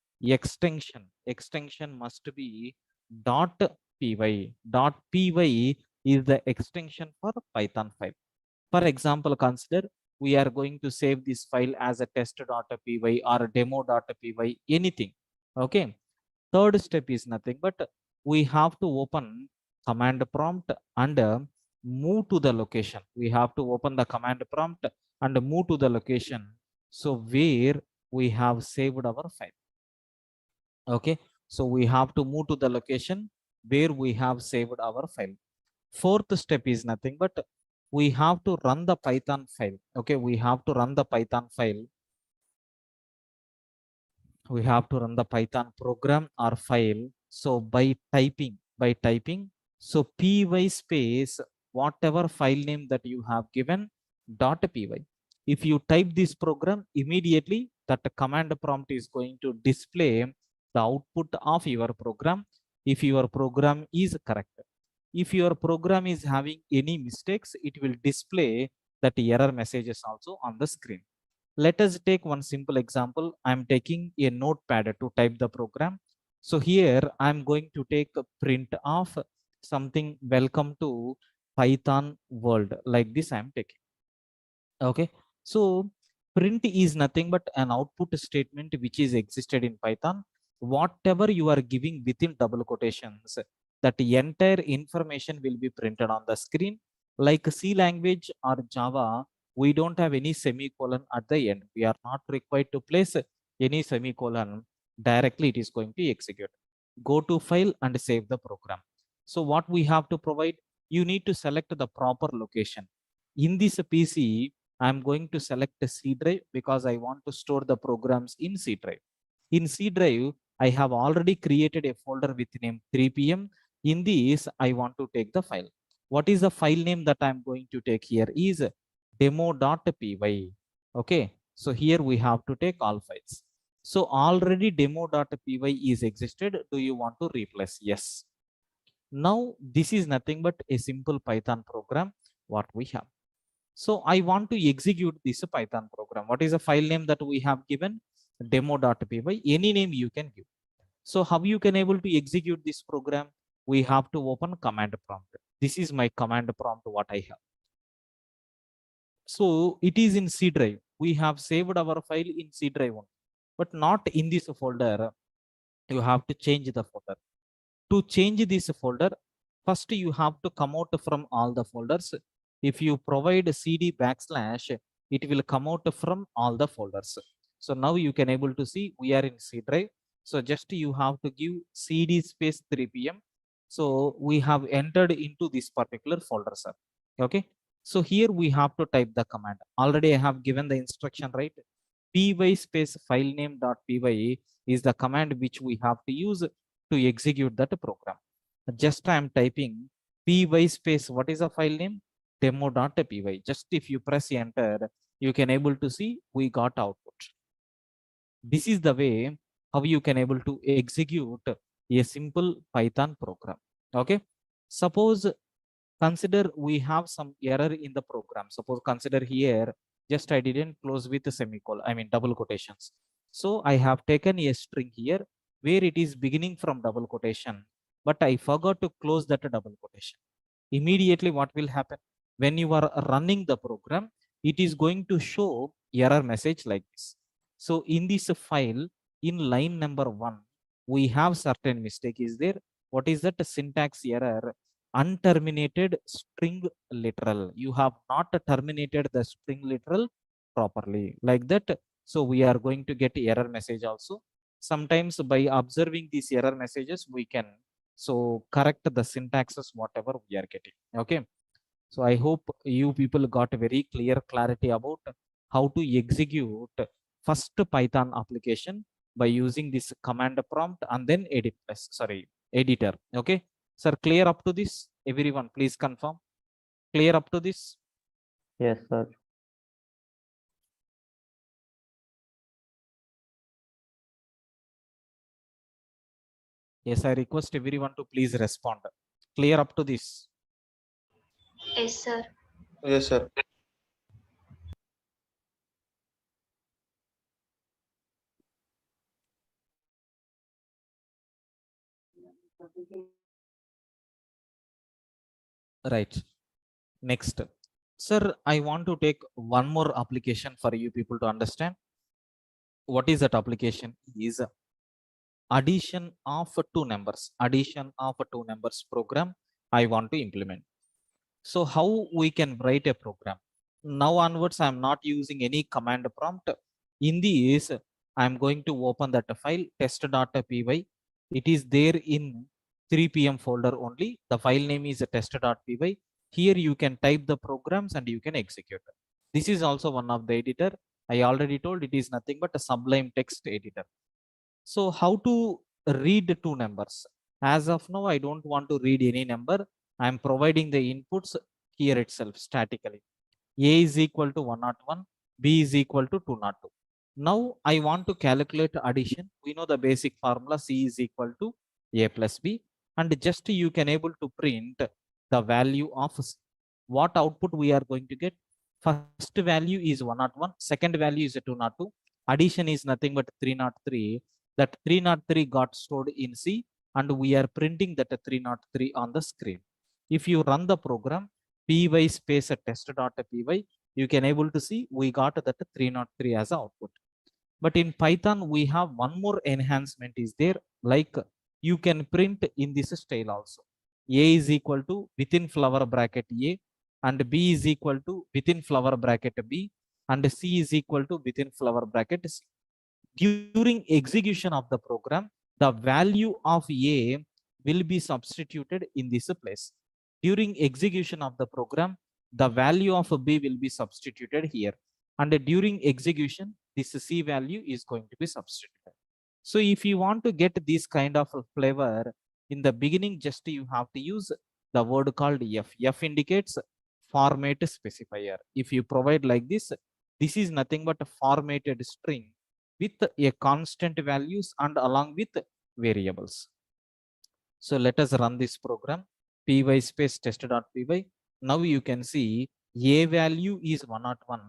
extension must be .py. .py is the extension for Python file. For example, consider we are going to save this file as a test.py or demo.py, anything, okay. Third step is nothing but, we have to open command prompt and move to the location. We have to open the command prompt and move to the location, so where we have saved our file. Okay, so we have to move to the location where we have saved our file. Fourth step is nothing but, we have to run the Python file. Okay, we have to run the Python file. We have to run the Python program or file. So by typing, so py space whatever file name that you have given .py. If you type this program, immediately that command prompt is going to display the output of your program if your program is correct. If your program is having any mistakes, it will display that error messages also on the screen. Let us take one simple example. I'm taking a notepad to type the program. So here I'm going to take a print of something, welcome to Python world, like this I'm taking. Okay, so print is nothing but an output statement which is existed in Python. Whatever you are giving within double quotations, that entire information will be printed on the screen. Like C language or Java, we don't have any semicolon at the end. We are not required to place any semicolon. Directly it is going to execute. Go to file and save the program. So what we have to provide, you need to select the proper location. In this PC, I'm going to select a C drive because I want to store the programs in C drive. In C drive, I have already created a folder with name 3pm. In this, I want to take the file. What is the file name that I'm going to take here is demo.py. Okay, so here we have to take all files. So already demo.py is existed. Do you want to replace? Yes. Now this is nothing but a simple Python program what we have. So I want to execute this Python program. What is the file name that we have given? Demo.py. Any name you can give. So how you can able to execute this program? We have to open command prompt. This is my command prompt what I have. So it is in C drive. We have saved our file in C drive only, but not in this folder. You have to change the folder. To change this folder, first you have to come out from all the folders. If you provide cd backslash, it will come out from all the folders. So now you can able to see we are in C drive. So just you have to give cd space 3pm. So we have entered into this particular folder, sir. Okay. So here we have to type the command. Already I have given the instruction, right? Py space file name dot py is the command which we have to use to execute that program. Just I am typing py space, what is the file name? Demo.py. Just if you press enter, you can able to see we got output. This is the way how you can able to execute a simple Python program. Okay. Suppose consider we have some error in the program. Suppose consider here, just I didn't close with a semicolon, I mean double quotations. So I have taken a string here where it is beginning from double quotation, but I forgot to close that double quotation. Immediately what will happen? When you are running the program, it is going to show error message like this. So in this file, in line number 1, we have certain mistake is there. What is that? Syntax error, unterminated string literal. You have not terminated the string literal properly like that. So we are going to get error message also. Sometimes by observing these error messages, we can so correct the syntaxes whatever we are getting. Okay. So I hope you people got a very clear clarity about how to execute first Python application by using this command prompt and then editor. Okay. Sir, clear up to this? Everyone, please confirm. Clear up to this? Yes, sir. Yes, I request everyone to please respond. Clear up to this? Yes, sir. Yes, sir. Right. Next. Sir, I want to take one more application for you people to understand. What is that application? Is addition of two numbers. Addition of two numbers program I want to implement. So how we can write a program? Now onwards, I am not using any command prompt. In this, I am going to open that file test.py. It is there in 3pm folder only. The file name is test.py. Here you can type the programs and you can execute. This is also one of the editor. I already told it is nothing but a Sublime text editor. So how to read two numbers? As of now, I don't want to read any number. I am providing the inputs here itself statically. A is equal to 101, B is equal to 202. Now I want to calculate addition. We know the basic formula, C is equal to A plus B, and just you can able to print the value of C. What output we are going to get? First value is 101, second value is 202. Addition is nothing but 303. That 303 got stored in C, and we are printing that 303 on the screen. If you run the program, py space test.py, you can able to see we got that 303 as output. But in Python, we have one more enhancement is there, like you can print in this style also. A is equal to within flower bracket A, and B is equal to within flower bracket B, and C is equal to within flower bracket C. During execution of the program, the value of A will be substituted in this place. During execution of the program, the value of B will be substituted here. And during execution, this C value is going to be substituted. So if you want to get this kind of a flavor, in the beginning, just you have to use the word called F. F indicates format specifier. If you provide like this is nothing but a formatted string with a constant values and along with variables. So let us run this program, py space test.py. Now you can see A value is 101,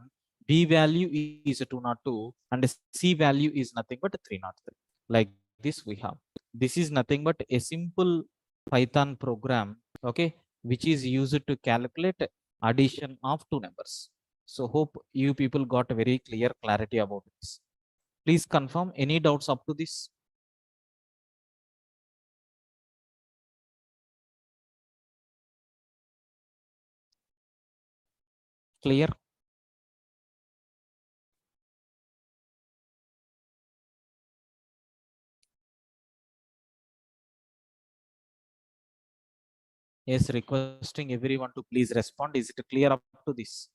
B value is 202, and C value is nothing but 303. Like this we have. This is nothing but a simple Python program, okay, which is used to calculate addition of two numbers. So hope you people got a very clear clarity about this. Please confirm any doubts up to this. Clear? Yes, requesting everyone to please respond. Is it clear up to this?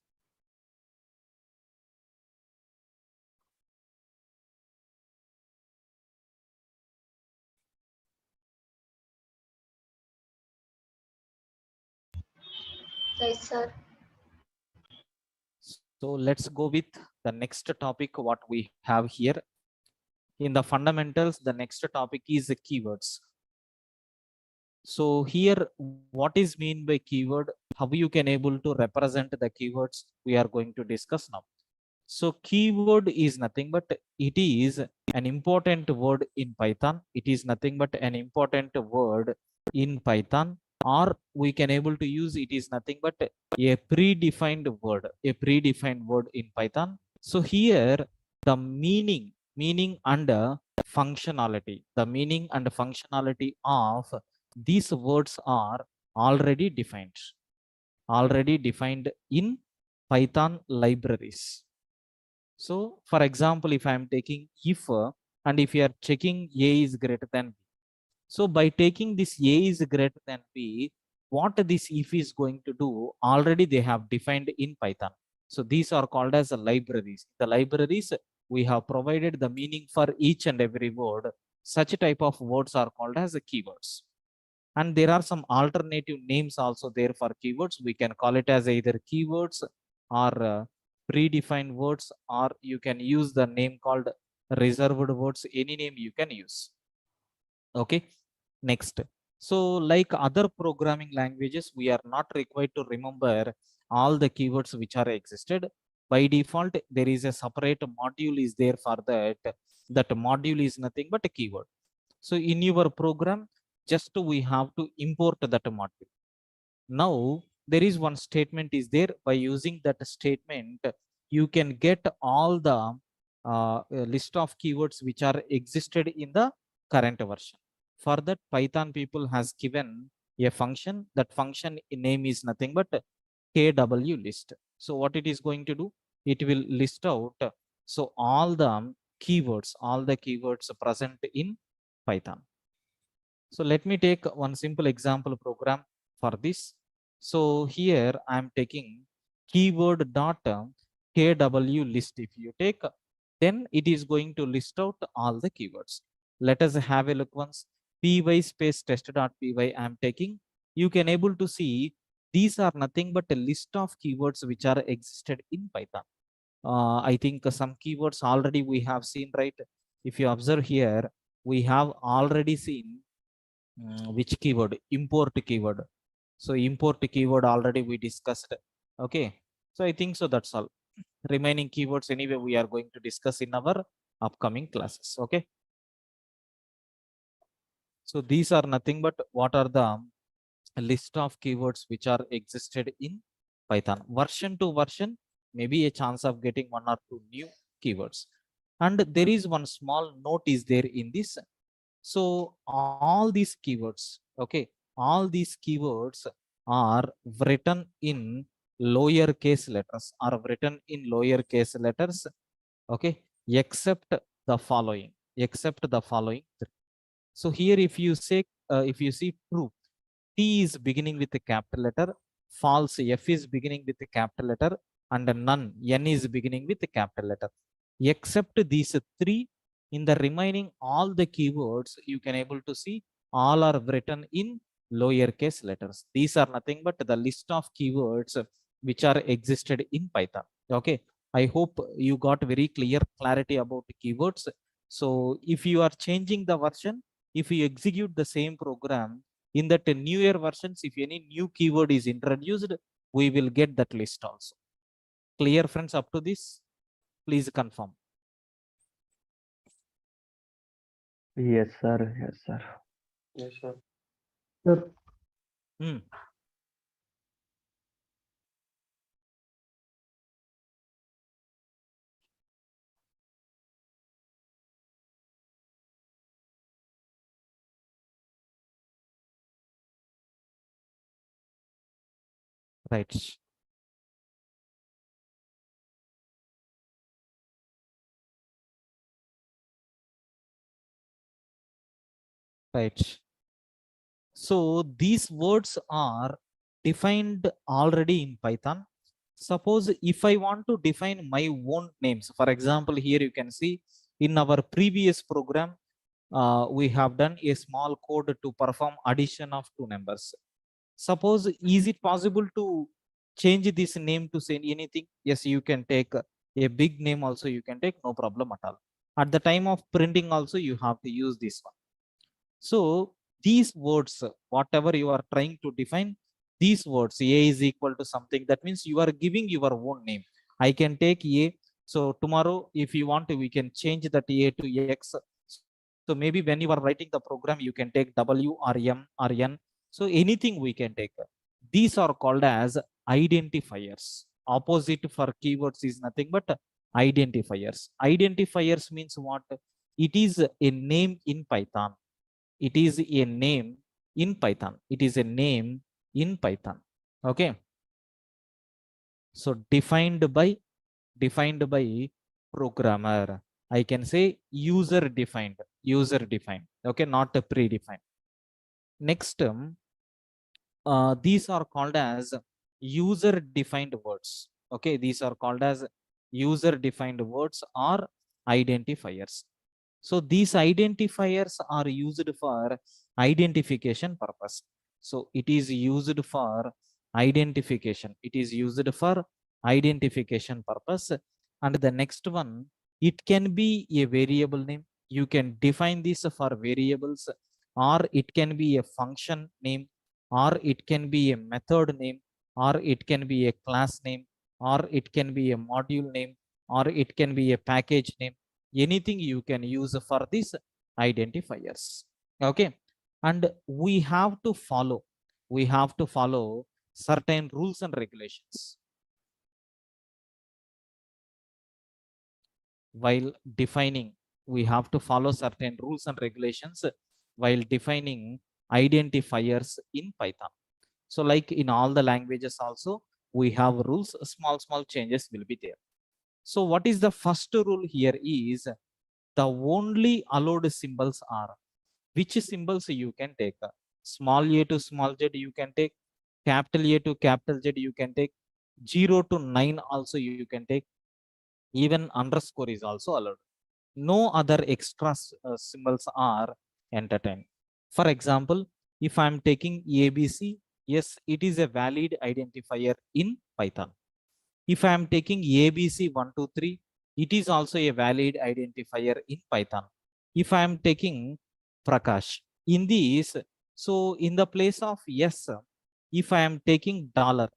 Yes, sir. So let's go with the next topic what we have here. In the fundamentals, the next topic is the keywords. So here, what is mean by keyword? How you can able to represent the keywords we are going to discuss now. So keyword is nothing but it is an important word in Python. It is nothing but an important word in Python, or we can able to use it is nothing but a predefined word in Python. So here the meaning and functionality, the meaning and functionality of these words are already defined in Python libraries. So for example, if I am taking if and if you are checking A is greater than B. So by taking this A is greater than B, what this if is going to do, already they have defined in Python. So these are called as libraries. The libraries, we have provided the meaning for each and every word. Such type of words are called as keywords. And there are some alternative names also there for keywords. We can call it as either keywords or predefined words, or you can use the name called reserved words. Any name you can use. Okay, next. So like other programming languages, we are not required to remember all the keywords which are existed. By default, there is a separate module is there for that. That module is nothing but a keyword. So in your program, just we have to import that module. Now there is one statement is there. By using that statement, you can get all the list of keywords which are existed in the current version. For that, Python people has given a function. That function name is nothing but kw list. So what it is going to do, it will list out so all the keywords present in Python. So let me take one simple example program for this. So here I am taking keyword dot kw list. If you take, then it is going to list out all the keywords. Let us have a look once. Py space test.py I am taking. You can able to see these are nothing but a list of keywords which are existed in Python. I think some keywords already we have seen, right? If you observe here, we have already seen which keyword, import keyword. So import keyword already we discussed. Okay, so I think so that's all. Remaining keywords anyway we are going to discuss in our upcoming classes. Okay, so these are nothing but what are the list of keywords which are existed in Python. Version to version, maybe a chance of getting one or two new keywords. And there is one small note is there in this. So all these keywords, okay, all these keywords are written in lowercase letters, okay, except the following, except the following three. So here, if you see true, T is beginning with a capital letter, false, F is beginning with a capital letter, and none, N is beginning with a capital letter. Except these three, in the remaining all the keywords, you can able to see all are written in lowercase letters. These are nothing but the list of keywords which are existed in Python. Okay, I hope you got very clear clarity about the keywords. So if you are changing the version, if you execute the same program, in that newer versions, if any new keyword is introduced, we will get that list also. Clear, friends, up to this? Please confirm. Yes, sir. Yes, sir. Yes, sir. Sir, Hmm. Right. Right. So these words are defined already in Python. Suppose if I want to define my own names, for example, here you can see in our previous program, we have done a small code to perform addition of two numbers. Suppose, is it possible to change this name to say anything? Yes, you can take a big name also, you can take, no problem at all. At the time of printing also, you have to use this one. So these words, whatever you are trying to define, these words, a is equal to something, that means you are giving your own name. I can take a, so tomorrow if you want to, we can change that a to x. So maybe when you are writing the program, you can take w or m or n. So anything we can take. These are called as identifiers. Opposite for keywords is nothing but identifiers. Identifiers means what? It is a name in Python. It is a name in Python. It is a name in Python. Okay. So defined by programmer. I can say user defined. User defined. Okay, not a predefined. Next, these are called as user defined words. Okay, these are called as user defined words or identifiers. So these identifiers are used for identification purpose. So it is used for identification. It is used for identification purpose. And the next one, it can be a variable name. You can define this for variables, or it can be a function name, or it can be a method name, or it can be a class name, or it can be a module name, or it can be a package name. Anything you can use for these identifiers. Okay. And we have to follow certain rules and regulations while defining. We have to follow certain rules and regulations while defining identifiers in Python. So like in all the languages also, we have rules. Small changes will be there. So what is the first rule here is, the only allowed symbols are, which symbols you can take? Small a to small z you can take, capital A to capital Z you can take, 0 to 9 also you can take, even underscore is also allowed. No other extra symbols are entertained. For example, if I'm taking ABC, yes, it is a valid identifier in Python. If I am taking ABC123, it is also a valid identifier in Python. If I am taking Prakash, in this, so in the place of yes, if I am taking dollar,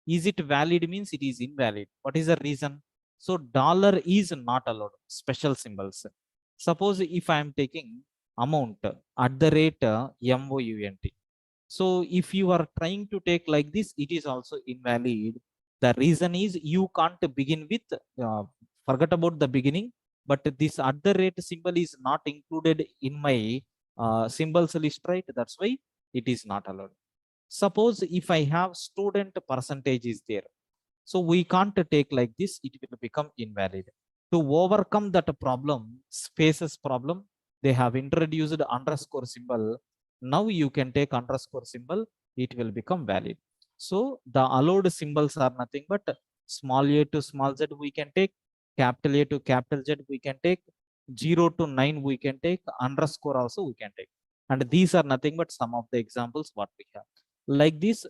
is it valid? Means it is invalid. What is the reason? So dollar is not allowed, special symbols. Suppose if I am taking amount, at the rate MOUNT. So if you are trying to take like this, it is also invalid. The reason is you can't begin with, forget about the beginning, but this at the rate symbol is not included in my symbols list, right? That's why it is not allowed. Suppose if I have student percentage is there, so we can't take like this, it will become invalid. To overcome that problem, spaces problem, they have introduced underscore symbol. Now you can take underscore symbol, it will become valid. So the allowed symbols are nothing but small a to small z we can take, capital A to capital Z we can take, 0 to 9 we can take, underscore also we can take. And these are nothing but some of the examples what we have. Like this,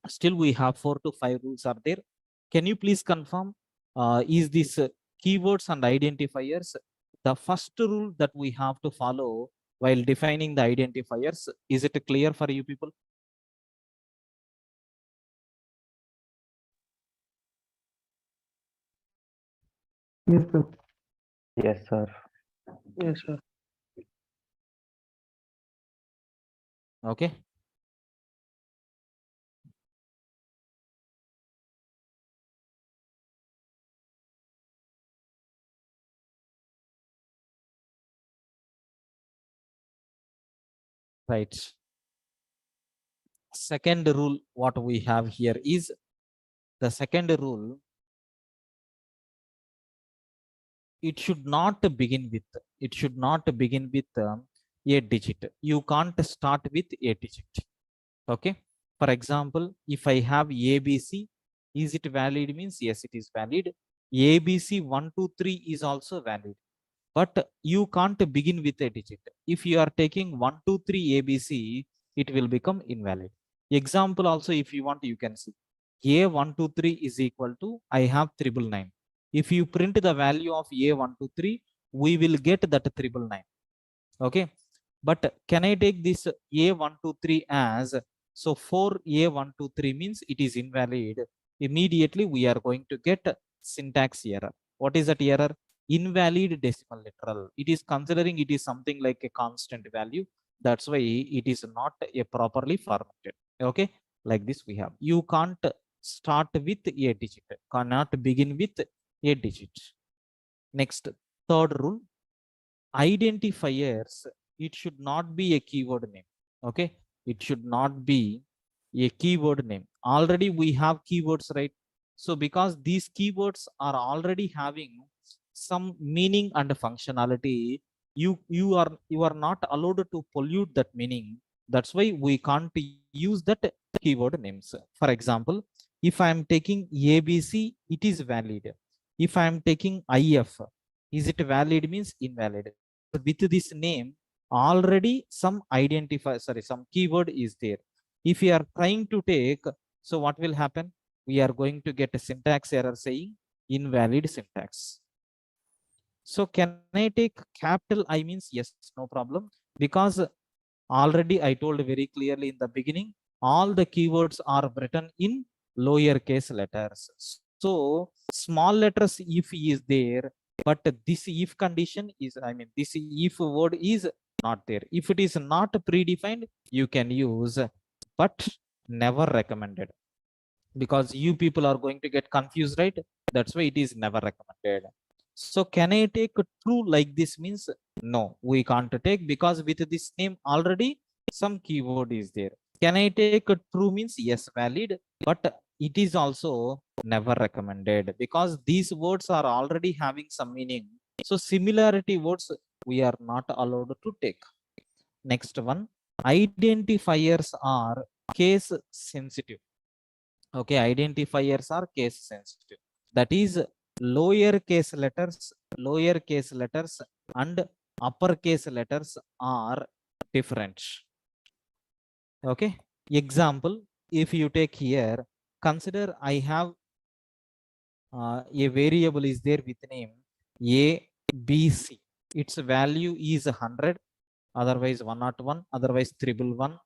still we have 4 to 5 rules are there. Can you please confirm, is this keywords and identifiers the first rule that we have to follow while defining the identifiers? Is it clear for you people? Yes, sir. Yes, sir. Yes, sir. Okay. Right. Second rule what we have here is, the second rule, it should not begin with a digit. You can't start with a digit. Okay. For example, if I have ABC, is it valid? Means yes, it is valid. ABC 1, 2, 3 is also valid. But you can't begin with a digit. If you are taking 1, 2, 3 ABC, it will become invalid. Example also, if you want, you can see A123 is equal to, I have 999. If you print the value of A123, we will get that 999. Okay. But can I take this A123 as, so for A123 means it is invalid. Immediately we are going to get syntax error. What is that error? Invalid decimal literal. It is considering it is something like a constant value. That's why it is not a properly formatted. Okay. Like this we have. You can't start with a digit. Cannot begin with a digit. Next, third rule. Identifiers, it should not be a keyword name. Okay, it should not be a keyword name. Already we have keywords, right? So because these keywords are already having some meaning and functionality, you are not allowed to pollute that meaning. That's why we can't use that keyword names. For example, if I am taking ABC, it is valid. If I am taking IF, is it valid? Means invalid. With this name, already some identifier, sorry, some keyword is there. If you are trying to take, so what will happen? We are going to get a syntax error saying invalid syntax. So can I take capital I? Means yes, no problem, because already I told very clearly in the beginning, all the keywords are written in lowercase letters. So small letters if is there, but this if condition is, I mean, this if word is not there. If it is not predefined, you can use, but never recommended, because you people are going to get confused, right? That's why it is never recommended. So can I take true like this? Means no, we can't take, because with this name already some keyword is there. Can I take true? Means yes, valid, but it is also never recommended, because these words are already having some meaning. So similarity words we are not allowed to take. Next one, identifiers are case sensitive. Okay, identifiers are case sensitive. That is, lower case letters and uppercase letters are different. Okay, example, if you take here, consider I have a variable is there with name ABC. Its value is 100, otherwise 101, otherwise 111.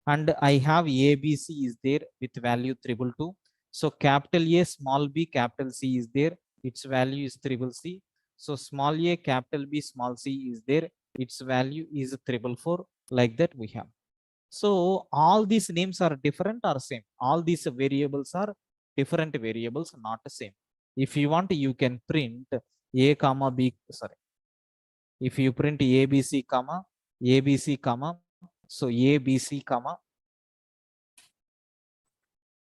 And I have ABC is there with value 222. So capital A, small b, capital C is there. Its value is C. So small a, capital B, small c is there. Its value is 444. Like that we have. So all these names are different or same? All these variables are different variables, not the same. If you want, you can print a comma b. Sorry, if you print ABC comma ABC comma, so ABC comma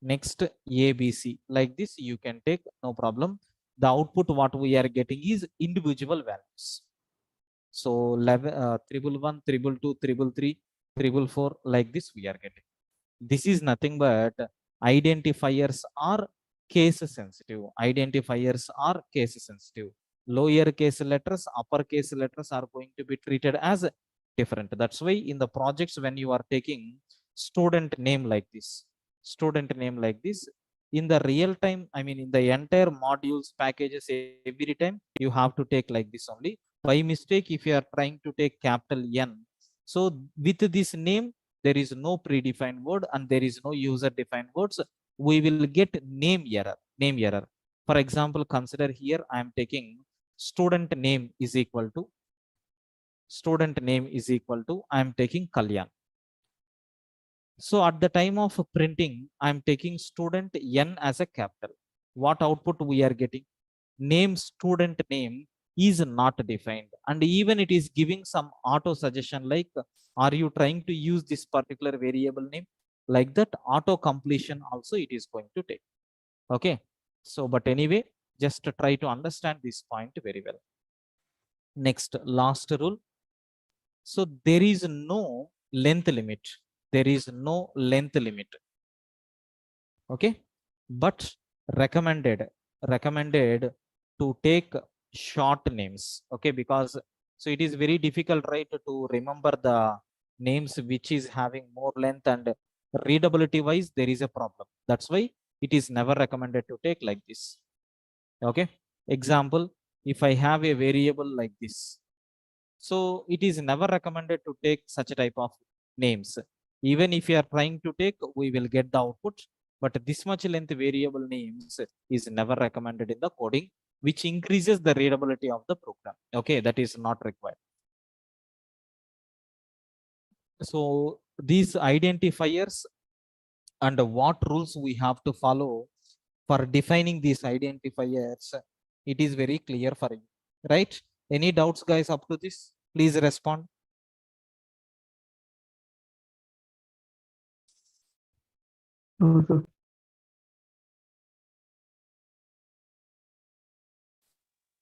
next ABC, like this you can take, no problem. The output what we are getting is individual values. So 111, 222, 333, 444, like this we are getting. This is nothing but identifiers are case sensitive. Identifiers are case sensitive. Lower case letters, uppercase letters are going to be treated as different. That's why in the projects, when you are taking student name like this, in the real time, I mean, in the entire modules, packages, every time you have to take like this only. By mistake, if you are trying to take capital N, so with this name, there is no predefined word and there is no user defined words, we will get name error. For example, consider here I am taking student name is equal to I am taking Kalyan. So at the time of printing, I am taking student N as a capital. What output we are getting? Name, student name is not defined, and even it is giving some auto suggestion like, are you trying to use this particular variable name? Like that, auto completion also it is going to take. Okay, so but anyway, just try to understand this point very well. Next, last rule, So there is no length limit. There is no length limit. Okay, but recommended to take short names. Okay, because so it is very difficult, right, to remember the names which is having more length, and readability wise there is a problem. That's why it is never recommended to take like this. Okay, example, if I have a variable like this, so it is never recommended to take such a type of names. Even if you are trying to take, we will get the output, but this much length variable names is never recommended in the coding, which increases the readability of the program. Okay, that is not required. So these identifiers and what rules we have to follow for defining these identifiers, it is very clear for you, right? Any doubts, guys, up to this? Please respond. No, sir.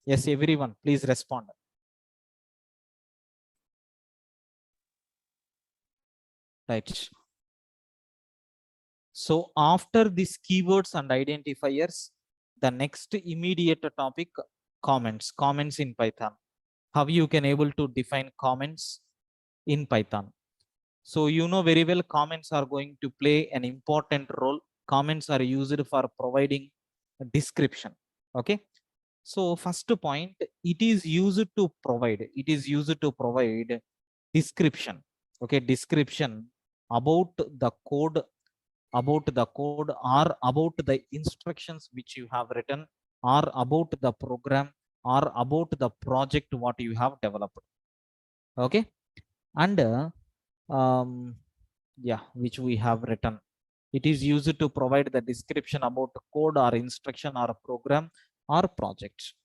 Yes, everyone, please respond. Right. So after these keywords and identifiers, the next immediate topic, comments. Comments in Python. How you can able to define comments in Python. So you know very well comments are going to play an important role. Comments are used for providing a description. Okay. So first point, it is used to provide description. Okay, description about the code, or about the instructions which you have written, or about the program, or about the project what you have developed. Okay, and yeah, which we have written, it is used to provide the description about code or instruction or program or project.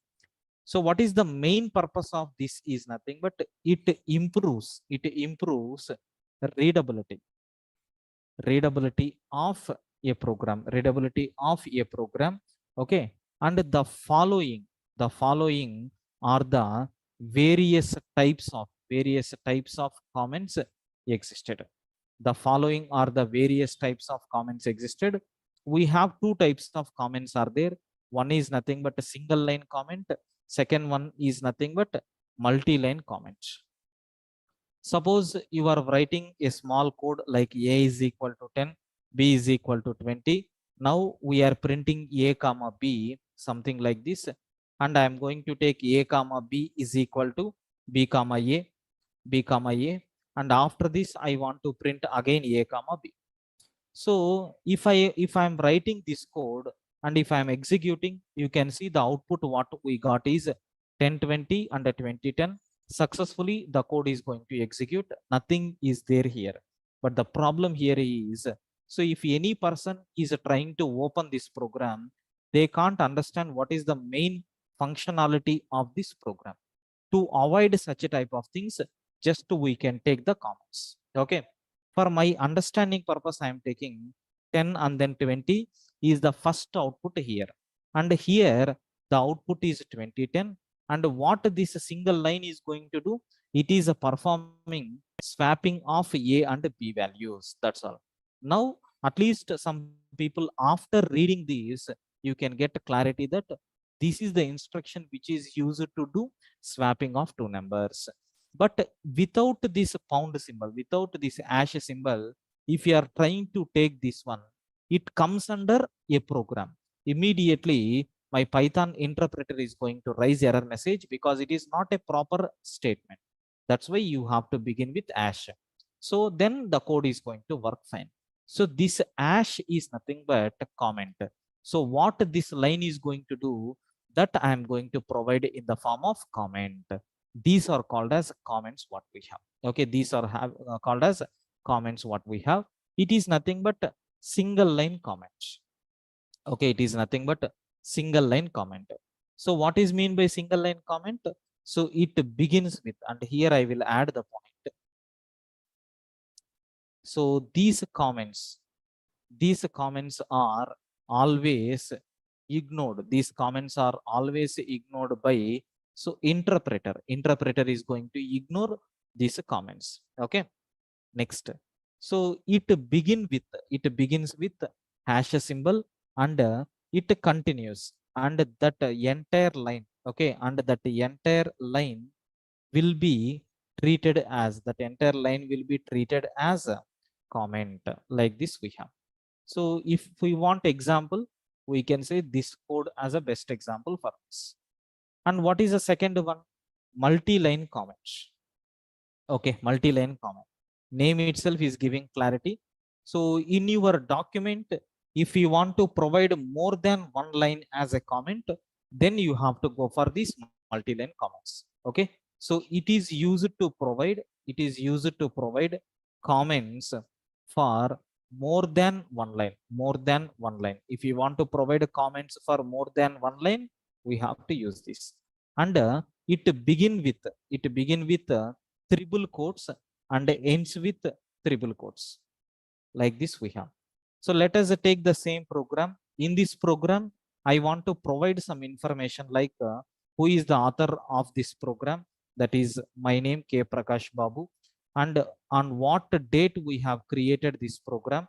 So what is the main purpose of this is nothing but it improves readability of a program. Okay, and the following are the various types of comments existed. The following are the various types of comments existed. We have two types of comments are there. One is nothing but a single line comment. Second one is nothing but multi-line comment. Suppose you are writing a small code like a is equal to 10, b is equal to 20. Now we are printing a comma b, something like this, and I am going to take a comma b is equal to b comma a, b comma a, and after this I want to print again a comma b. So if I'm writing this code and if I'm executing, you can see the output what we got is 1020 and 2010. Successfully the code is going to execute, nothing is there here. But the problem here is, so if any person is trying to open this program, they can't understand what is the main functionality of this program. To avoid such a type of things, just we can take the comments. Okay, for my understanding purpose I am taking 10 and then 20 is the first output here, and here the output is 2010. And what this single line is going to do, it is a performing swapping of a and b values. That's all. Now at least some people after reading this, you can get clarity that this is the instruction which is used to do swapping of two numbers. But without this pound symbol, without this hash symbol, if you are trying to take this one, it comes under a program. Immediately my Python interpreter is going to raise error message because it is not a proper statement. That's why you have to begin with hash. So then the code is going to work fine. So this hash is nothing but a comment. So what this line is going to do, that I am going to provide in the form of comment. These are called as comments what we have. Okay, these are called as comments what we have. It is nothing but single line comments. Okay, it is nothing but single line comment. So what is mean by single line comment? So it begins with, and here I will add the point. So these comments are always ignored. These comments are always ignored by, so interpreter is going to ignore these comments. Okay, next. So it begins with hash symbol, and it continues, and that entire line, okay, and that entire line will be treated as a comment. Like this we have. So if we want example, we can say this code as a best example for us. And what is the second one? Multi-line comments. Okay, multi-line comment. Name itself is giving clarity. So in your document, if you want to provide more than one line as a comment, then you have to go for these multi-line comments. Okay, so it is used to provide comments for more than one line. If you want to provide comments for more than one line, we have to use this. And it begin with triple quotes and ends with triple quotes. Like this we have. So let us take the same program. In this program, I want to provide some information like who is the author of this program. That is my name, K. Prakash Babu, and on what date we have created this program,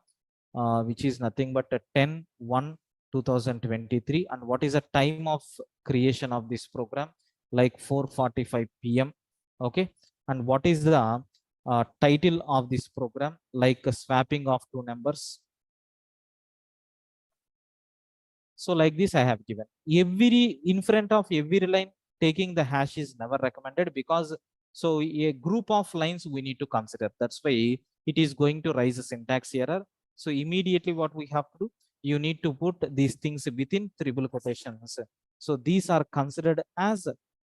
which is nothing but 10/1/2023, and what is the time of creation of this program, like 4:45 p.m. Okay, and what is the title of this program, like swapping of two numbers. So like this I have given every in front of every line. Taking the hash is never recommended, because so a group of lines we need to consider. That's why it is going to raise a syntax error. So immediately what we have to do, you need to put these things within triple quotations. So these are considered as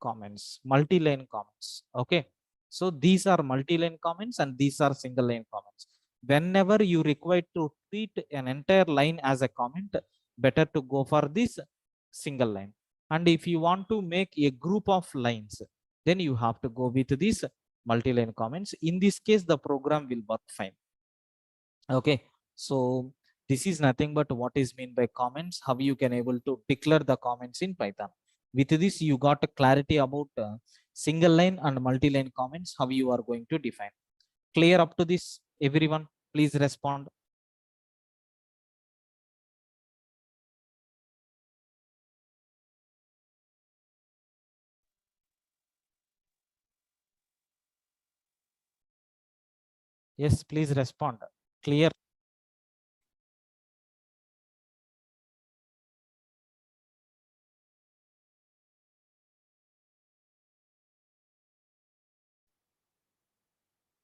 comments, multi-line comments. Okay, so these are multi-line comments and these are single line comments. Whenever you require to treat an entire line as a comment, better to go for this single line. And if you want to make a group of lines, then you have to go with these multi-line comments. In this case, the program will work fine. Okay, so this is nothing but what is mean by comments, how you can able to declare the comments in Python. With this you got a clarity about single line and multi-line comments, how you are going to define. Clear up to this, everyone? Please respond. Yes, please respond. Clear?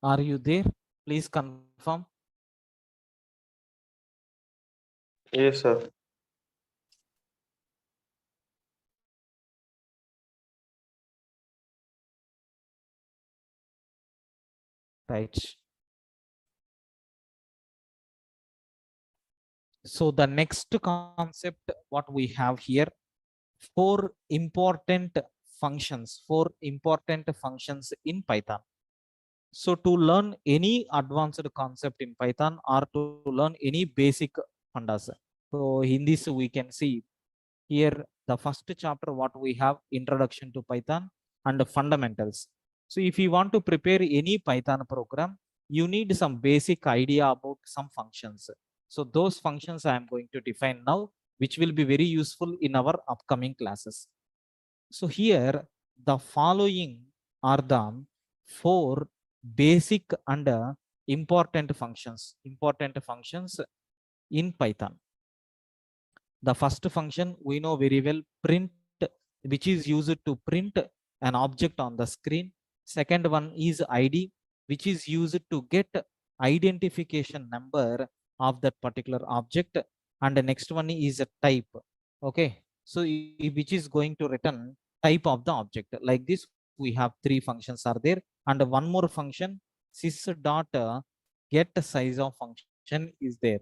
Are you there? Please confirm. Yes, sir. Right. So the next concept what we have here, four important functions in Python. So to learn any advanced concept in Python, or to learn any basic fundas, so in this we can see here the first chapter what we have, introduction to Python and the fundamentals. So if you want to prepare any Python program, you need some basic idea about some functions. So those functions I am going to define now, which will be very useful in our upcoming classes. So here the following are the four basic and important functions in Python. The first function we know very well, print, which is used to print an object on the screen. Second one is id, which is used to get identification number of that particular object. And the next one is a type. Okay, so which is going to return type of the object. Like this we have three functions are there, and one more function, sys dot get size of function is there.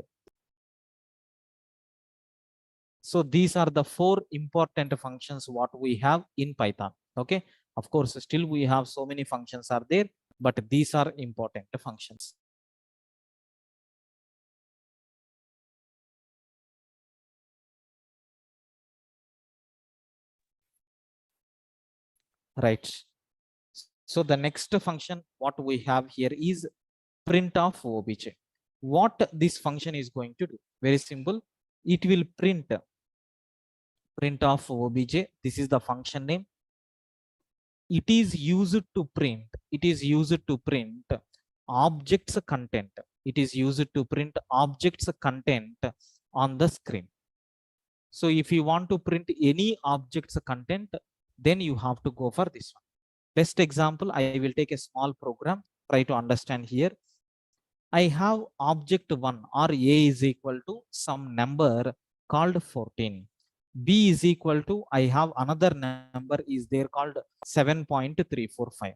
So these are the four important functions what we have in Python. Okay, of course still we have so many functions are there, but these are important functions. Right. So the next function what we have here is print of obj. What this function is going to do? Very simple. It will print of obj. This is the function name. It is used to print. It is used to print objects content. It is used to print objects content on the screen. So if you want to print any objects content, then you have to go for this one. Best example, I will take a small program. Try to understand here. I have object 1 or a is equal to some number called 14. B is equal to, I have another number is there called 7.345.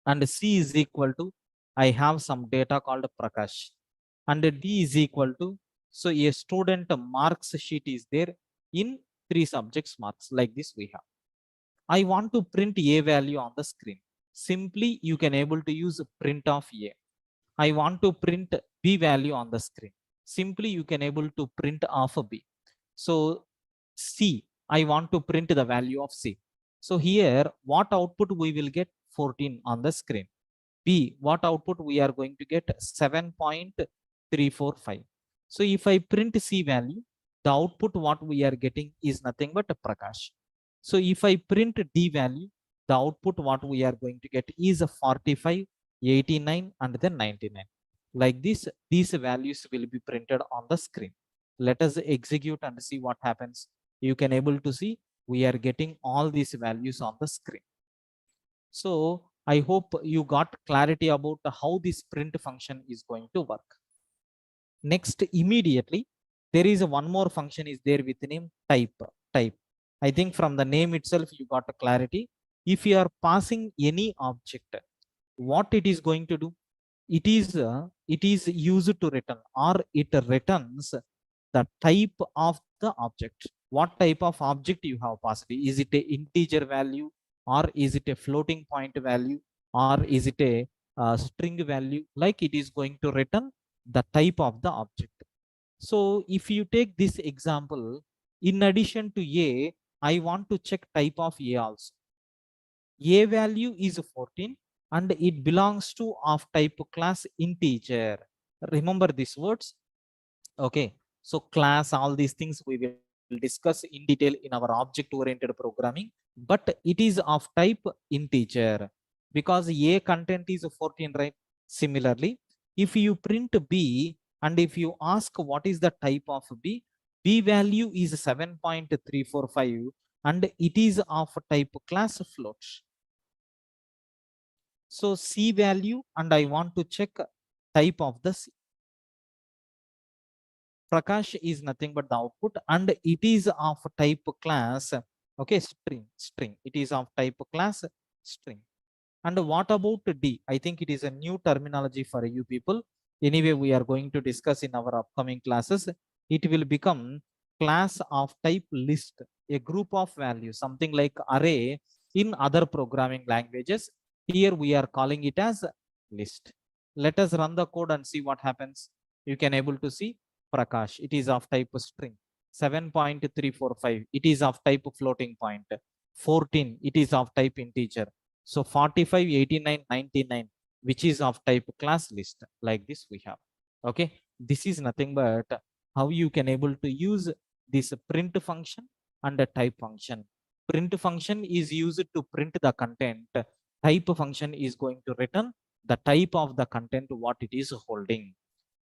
And C is equal to, I have some data called Prakash. And D is equal to, so a student marks sheet is there in 3 subjects marks, like this we have. I want to print a value on the screen. Simply you can able to use print of a. I want to print b value on the screen. Simply you can able to print of a b. So C, I want to print the value of C. So here what output we will get? 14 on the screen. B, what output we are going to get? 7.345. So if I print C value, the output what we are getting is nothing but Prakash. So if I print D value, the output what we are going to get is 45, 89 and then 99. Like this, these values will be printed on the screen. Let us execute and see what happens. You can able to see we are getting all these values on the screen. So I hope you got clarity about how this print function is going to work. Next, immediately there is one more function is there with the name type. I think from the name itself you got a clarity. If you are passing any object, what it is going to do? It is used to return, or it returns the type of the object. What type of object you have passed? Is it a integer value, or is it a floating point value, or is it a string value? Like it is going to return the type of the object. So if you take this example, in addition to a, I want to check type of a also. A value is 14 and it belongs to of type class integer. Remember these words. Okay, so class, all these things we will discuss in detail in our object oriented programming, but it is of type integer because a content is 14, right? Similarly, if you print b and if you ask what is the type of b value is 7.345 and it is of type class float. So C value, and I want to check type of the C. Prakash is nothing but the output, and it is of type class, okay, string. It is of type class string. And what about D? I think it is a new terminology for you people. Anyway, we are going to discuss in our upcoming classes. It will become class of type list, a group of values, something like array in other programming languages. Here we are calling it as list. Let us run the code and see what happens. You can able to see Prakash. It is of type string. 7.345. It is of type floating point. 14. It is of type integer. So 45, 89, 99, which is of type class list. Like this we have. Okay. This is nothing but how you can able to use this print function and a type function. Print function is used to print the content. Type function is going to return the type of the content what it is holding.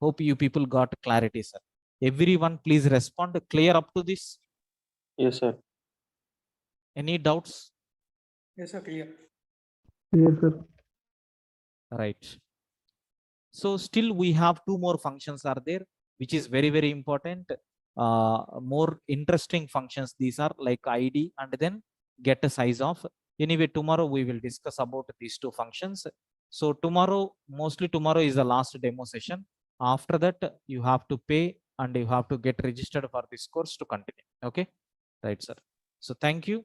Hope you people got clarity, sir. Everyone please respond. Clear up to this? Yes, sir. Any doubts? Yes, sir, clear. Yes, sir. Right. So still we have two more functions are there, which is very, very important. More interesting functions. These are like ID and then get a size of. Anyway, tomorrow we will discuss about these two functions. So tomorrow, mostly tomorrow is the last demo session. After that, you have to pay and you have to get registered for this course to continue. Okay. Right, sir. So thank you.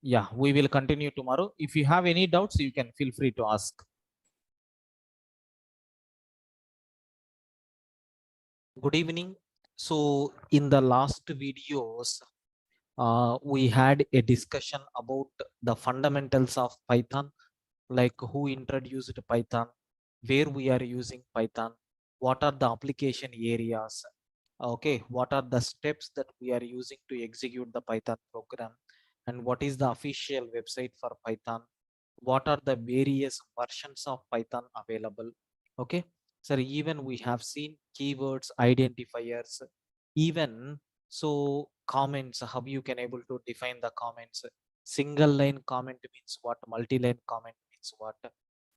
Yeah, we will continue tomorrow. If you have any doubts, you can feel free to ask. Good evening. So in the last videos, we had a discussion about the fundamentals of Python, like who introduced Python, where we are using Python, what are the application areas, okay, what are the steps that we are using to execute the Python program, and what is the official website for Python, what are the various versions of Python available. Okay, so even we have seen keywords, identifiers, even so comments, how you can able to define the comments. Single line comment means what, multi-line comment means what,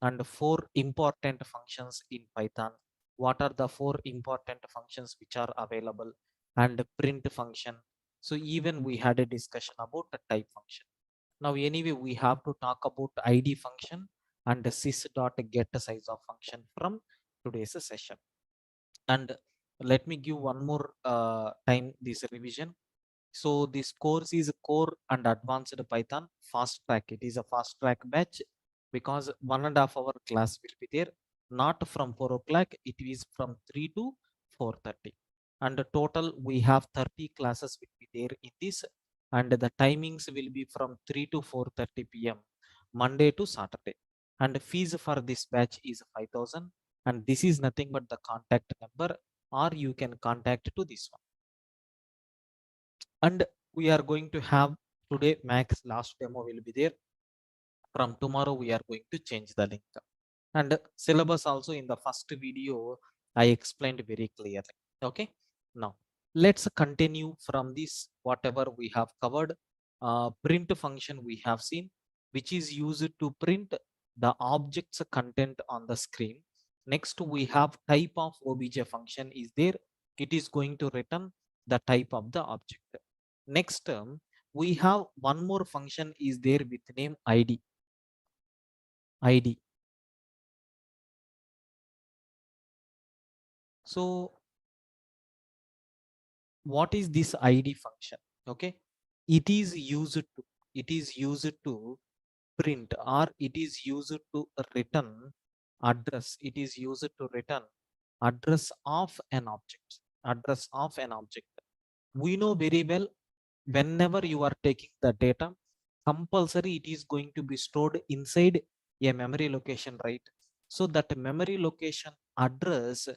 and four important functions in Python. What are the four important functions which are available, and print function. So even we had a discussion about the type function. Now anyway, we have to talk about id function and the sys.getSize of function from today's session. And let me give one more time this revision. So this course is core and advanced Python fast track. It is a fast track batch because 1.5 hour class will be there, not from 4 o'clock. It is from 3 to 4:30. And the total we have 30 classes will be there in this. And the timings will be from 3 to 4:30 p.m. Monday to Saturday. And fees for this batch is 5,000. And this is nothing but the contact number, or you can contact to this one. And we are going to have today max last demo will be there. From tomorrow we are going to change the link, and syllabus also in the first video I explained very clearly. Okay, now let's continue from this whatever we have covered. Print function we have seen, which is used to print the object's content on the screen. Next we have type of obj function is there. It is going to return the type of the object. Next we have one more function is there with name id. So what is this id function? Okay, it is used to print, or it is used to return address. It is used to return address of an object. Address of an object. We know very well, whenever you are taking the data, compulsory it is going to be stored inside a memory location, right? So that memory location address,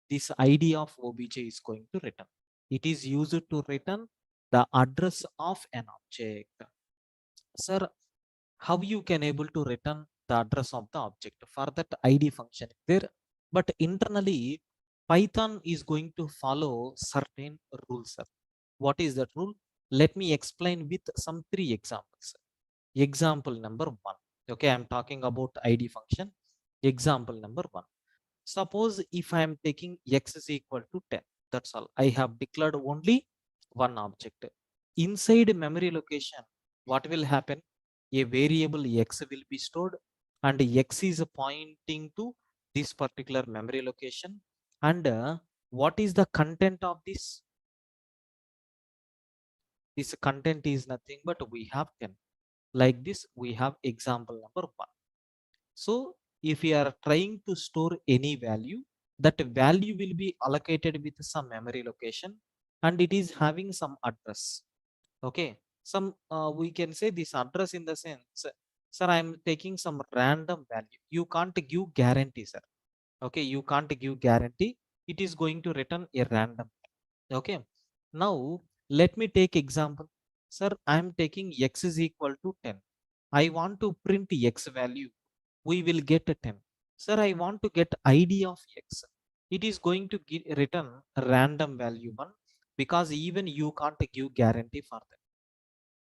this id of obj is going to return. It is used to return the address of an object. Sir, how you can able to return the address of the object? For that id function is there, but internally Python is going to follow certain rules, sir. What is that rule? Let me explain with some 3 examples. Example number 1. Okay, I'm talking about id function. Example number 1. Suppose if I am taking x is equal to 10, that's all. I have declared only one object. Inside memory location, what will happen? A variable x will be stored, and x is pointing to this particular memory location. And what is the content of this? This content is nothing but we have 10. Like this, we have example number 1. So if we are trying to store any value, that value will be allocated with some memory location, and it is having some address. Okay, some we can say this address in the sense, sir, I am taking some random value. You can't give guarantee, sir. Okay, you can't give guarantee. It is going to return a random. Okay, now let me take example. Sir, I am taking x is equal to 10. I want to print x value. We will get a 10. Sir, I want to get id of x. It is going to return a random value 1, because even you can't give guarantee for that.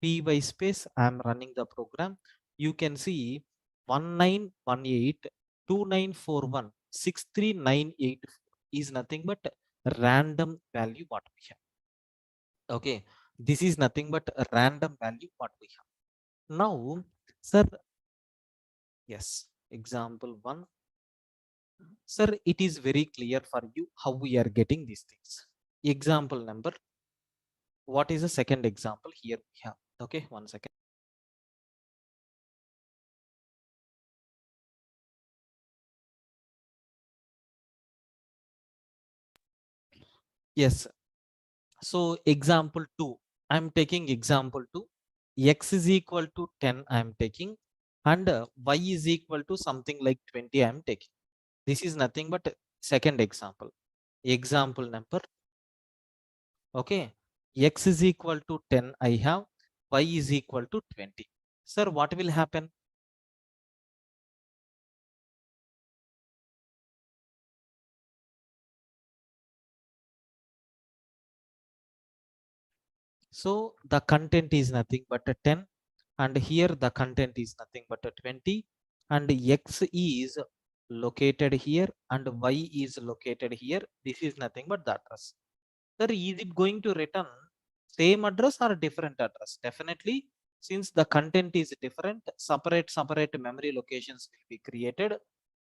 Py space, I am running the program. You can see 191829416398 is nothing but random value what we have. Okay, this is nothing but a random value what we have. Now, sir, yes, example 1. Sir, it is very clear for you how we are getting these things. Example number, what is the second example here we have? Okay, 1 second. Yes, so example 2, I'm taking example to x is equal to 10 I'm taking, and y is equal to something like 20 I'm taking. This is nothing but second example. Example number, okay, x is equal to 10 I have, y is equal to 20. Sir, what will happen? So the content is nothing but a 10, and here the content is nothing but a 20, and x is located here and y is located here. This is nothing but the address. Sir, is it going to return same address or different address? Definitely, since the content is different, separate memory locations will be created.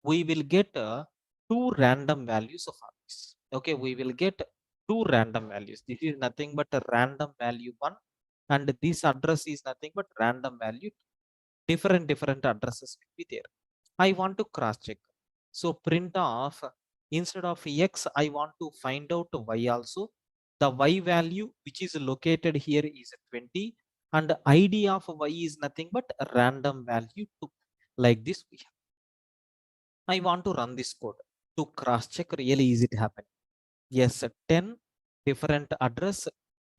We will get two random values of this. Okay, we will get two random values. This is nothing but a random value 1, and this address is nothing but random value. Different addresses will be there. I want to cross check. So print off, instead of x, I want to find out y also. The y value which is located here is 20, and the ID of y is nothing but a random value 2. Like this we have. I want to run this code to cross check really is it happening. Yes, 10 different address,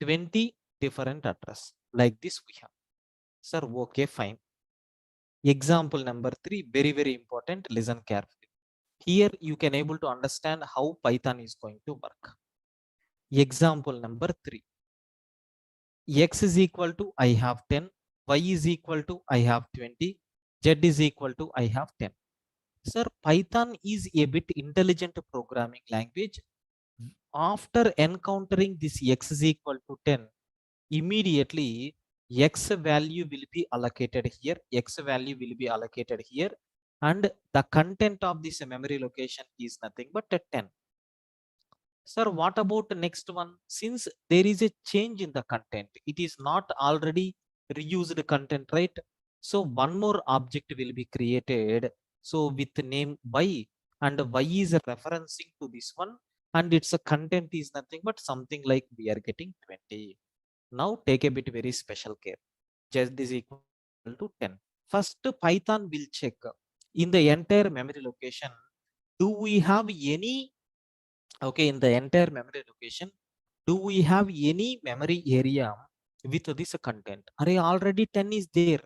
20 different address. Like this we have. Sir, okay, fine. Example number 3, very important. Listen carefully. Here you can able to understand how Python is going to work. Example number 3. X is equal to I have 10, Y is equal to I have 20, Z is equal to I have 10. Sir, Python is a bit intelligent programming language. After encountering this X is equal to 10, immediately X value will be allocated here, X value will be allocated here, and the content of this memory location is nothing but a 10. Sir, what about the next one? Since there is a change in the content, it is not already reused content, right? So one more object will be created. So with the name y, and y is referencing to this one, and its content is nothing but something like we are getting 20. Now take a bit very special care. Z is equal to 10. First, Python will check in the entire memory location. Do we have any, okay, in the entire memory location, do we have any memory area with this content? Array already 10 is there.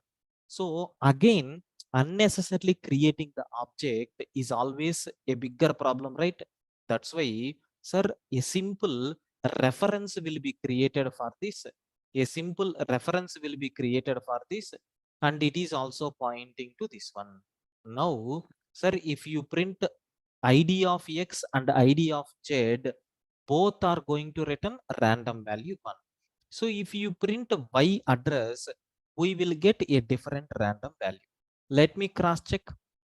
So again, unnecessarily creating the object is always a bigger problem, right? That's why, sir, a simple reference will be created for this. A simple reference will be created for this, and it is also pointing to this one. Now, sir, if you print ID of x and ID of z, both are going to return random value 1. So if you print y address, we will get a different random value. Let me cross check.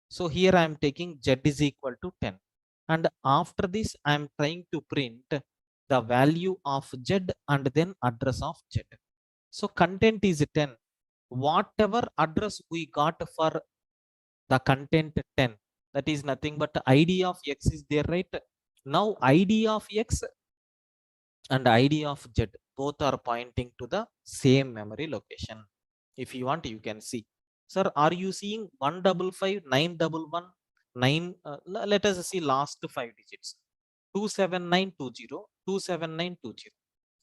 So here I am taking z is equal to 10, and after this I am trying to print the value of z and then address of z. So content is 10. Whatever address we got for the content 10, that is nothing but ID of x is there, right? Now ID of x and ID of z both are pointing to the same memory location. If you want, you can see. Sir, are you seeing 155 911 9? Let us see last 5 digits: 27920, 27920.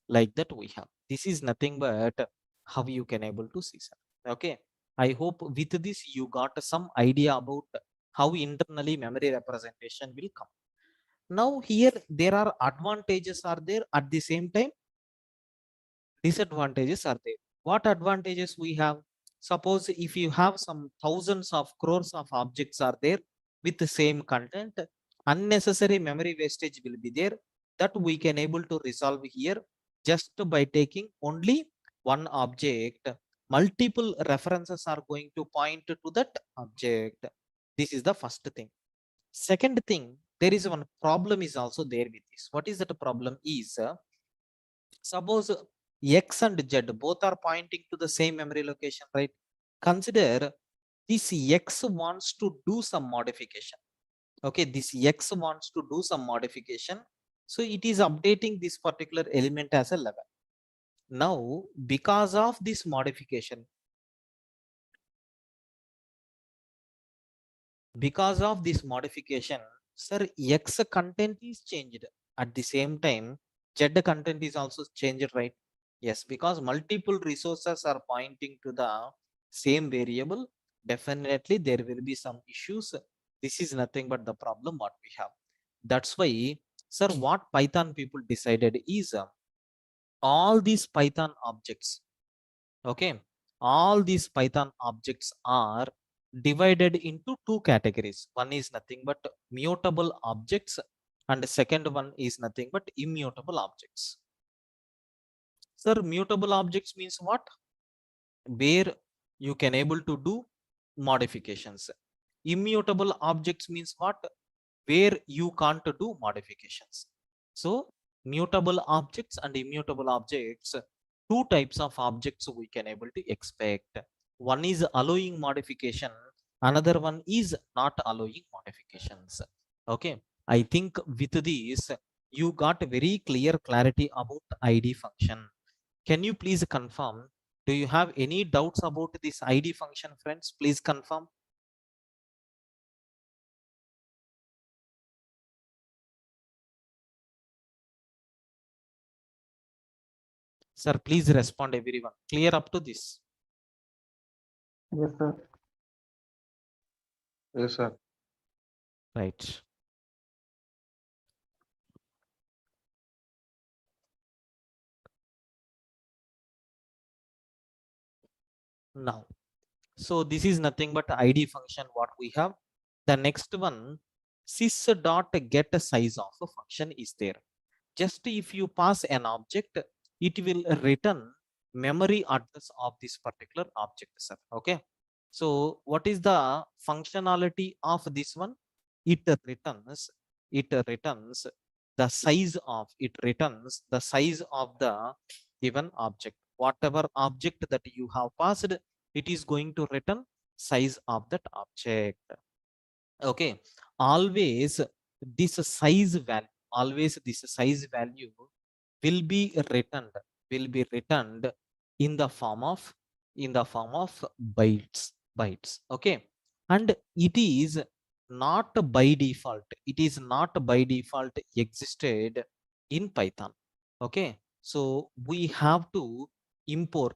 Like that we have. This is nothing but how you can able to see, sir. Okay, I hope with this you got some idea about how internally memory representation will come. Now here there are advantages are there, at the same time disadvantages are there. What advantages we have? Suppose if you have some thousands of crores of objects are there with the same content, unnecessary memory wastage will be there. That we can able to resolve here just by taking only one object. Multiple references are going to point to that object. This is the first thing. Second thing, there is one problem is also there with this. What is that problem is, suppose x and z both are pointing to the same memory location, right? Consider this x wants to do some modification. Okay, this x wants to do some modification. So it is updating this particular element as a 11. Now, because of this modification, sir, X content is changed. At the same time, Z content is also changed, right? Yes, because multiple resources are pointing to the same variable. Definitely, there will be some issues. This is nothing but the problem what we have. That's why, sir, what Python people decided is all these Python objects, okay, all these Python objects are divided into two categories. One is nothing but mutable objects, and the second one is nothing but immutable objects. Sir, mutable objects means what? Where you can able to do modifications. Immutable objects means what? Where you can't do modifications. So mutable objects and immutable objects, two types of objects we can able to expect. One is allowing modification, another one is not allowing modifications. Okay, I think with this you got very clear clarity about id function. Can you please confirm, do you have any doubts about this id function, friends? Please confirm. Sir, please respond everyone. Clear up to this? Yes, sir. Yes, sir. Right. Now, so this is nothing but id function what we have. The next one, sys dot get size of a function is there. Just if you pass an object, it will return memory address of this particular object, sir. Okay. So what is the functionality of this one? It returns, the size of, the given object. Whatever object that you have passed, it is going to return size of that object. Okay, always this size value will be returned in the form of bytes. Okay, and it is not by default, existed in Python. Okay, so we have to import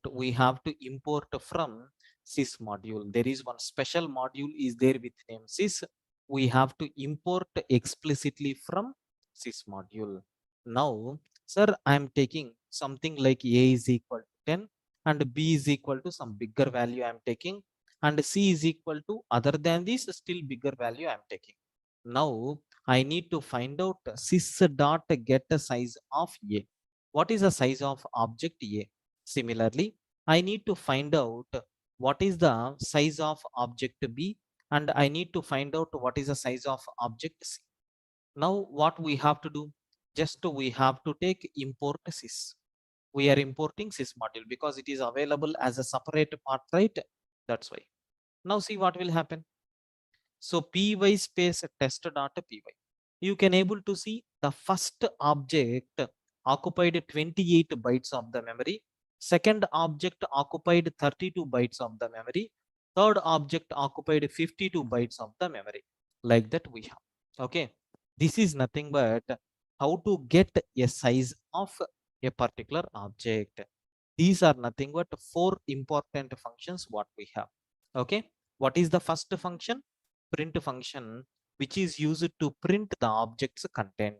from sys module. There is one special module is there with name sys. We have to import explicitly from sys module. Now, sir, I am taking something like a is equal to 10 and b is equal to some bigger value I am taking, and c is equal to other than this still bigger value I am taking. Now I need to find out sys dot get the size of a. What is the size of object a? Similarly, I need to find out what is the size of object b, and I need to find out what is the size of object c. Now what we have to do? Just we have to take import sys. We are importing sys module because it is available as a separate part, right? That's why. Now see what will happen. So py space test.py. You can able to see the first object occupied 28 bytes of the memory. Second object occupied 32 bytes of the memory. Third object occupied 52 bytes of the memory. Like that we have. Okay. This is nothing but how to get a size of a particular object. These are nothing but four important functions what we have. Okay. What is the first function? Print function, which is used to print the object's content.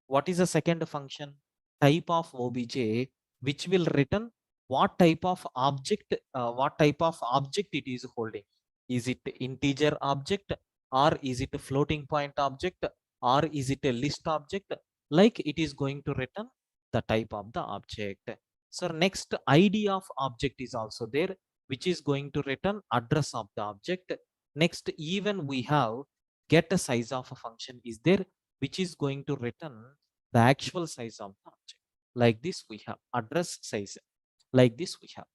What is the second function? Type of obj, which will return what type of object, it is holding. Is it integer object, or is it a floating point object, or is it a list object? Like it is going to return the type of the object. So next id of object is also there, which is going to return address of the object. Next, even we have get a size of a function is there, which is going to return the actual size of the object. Like this we have address size. Like this we have.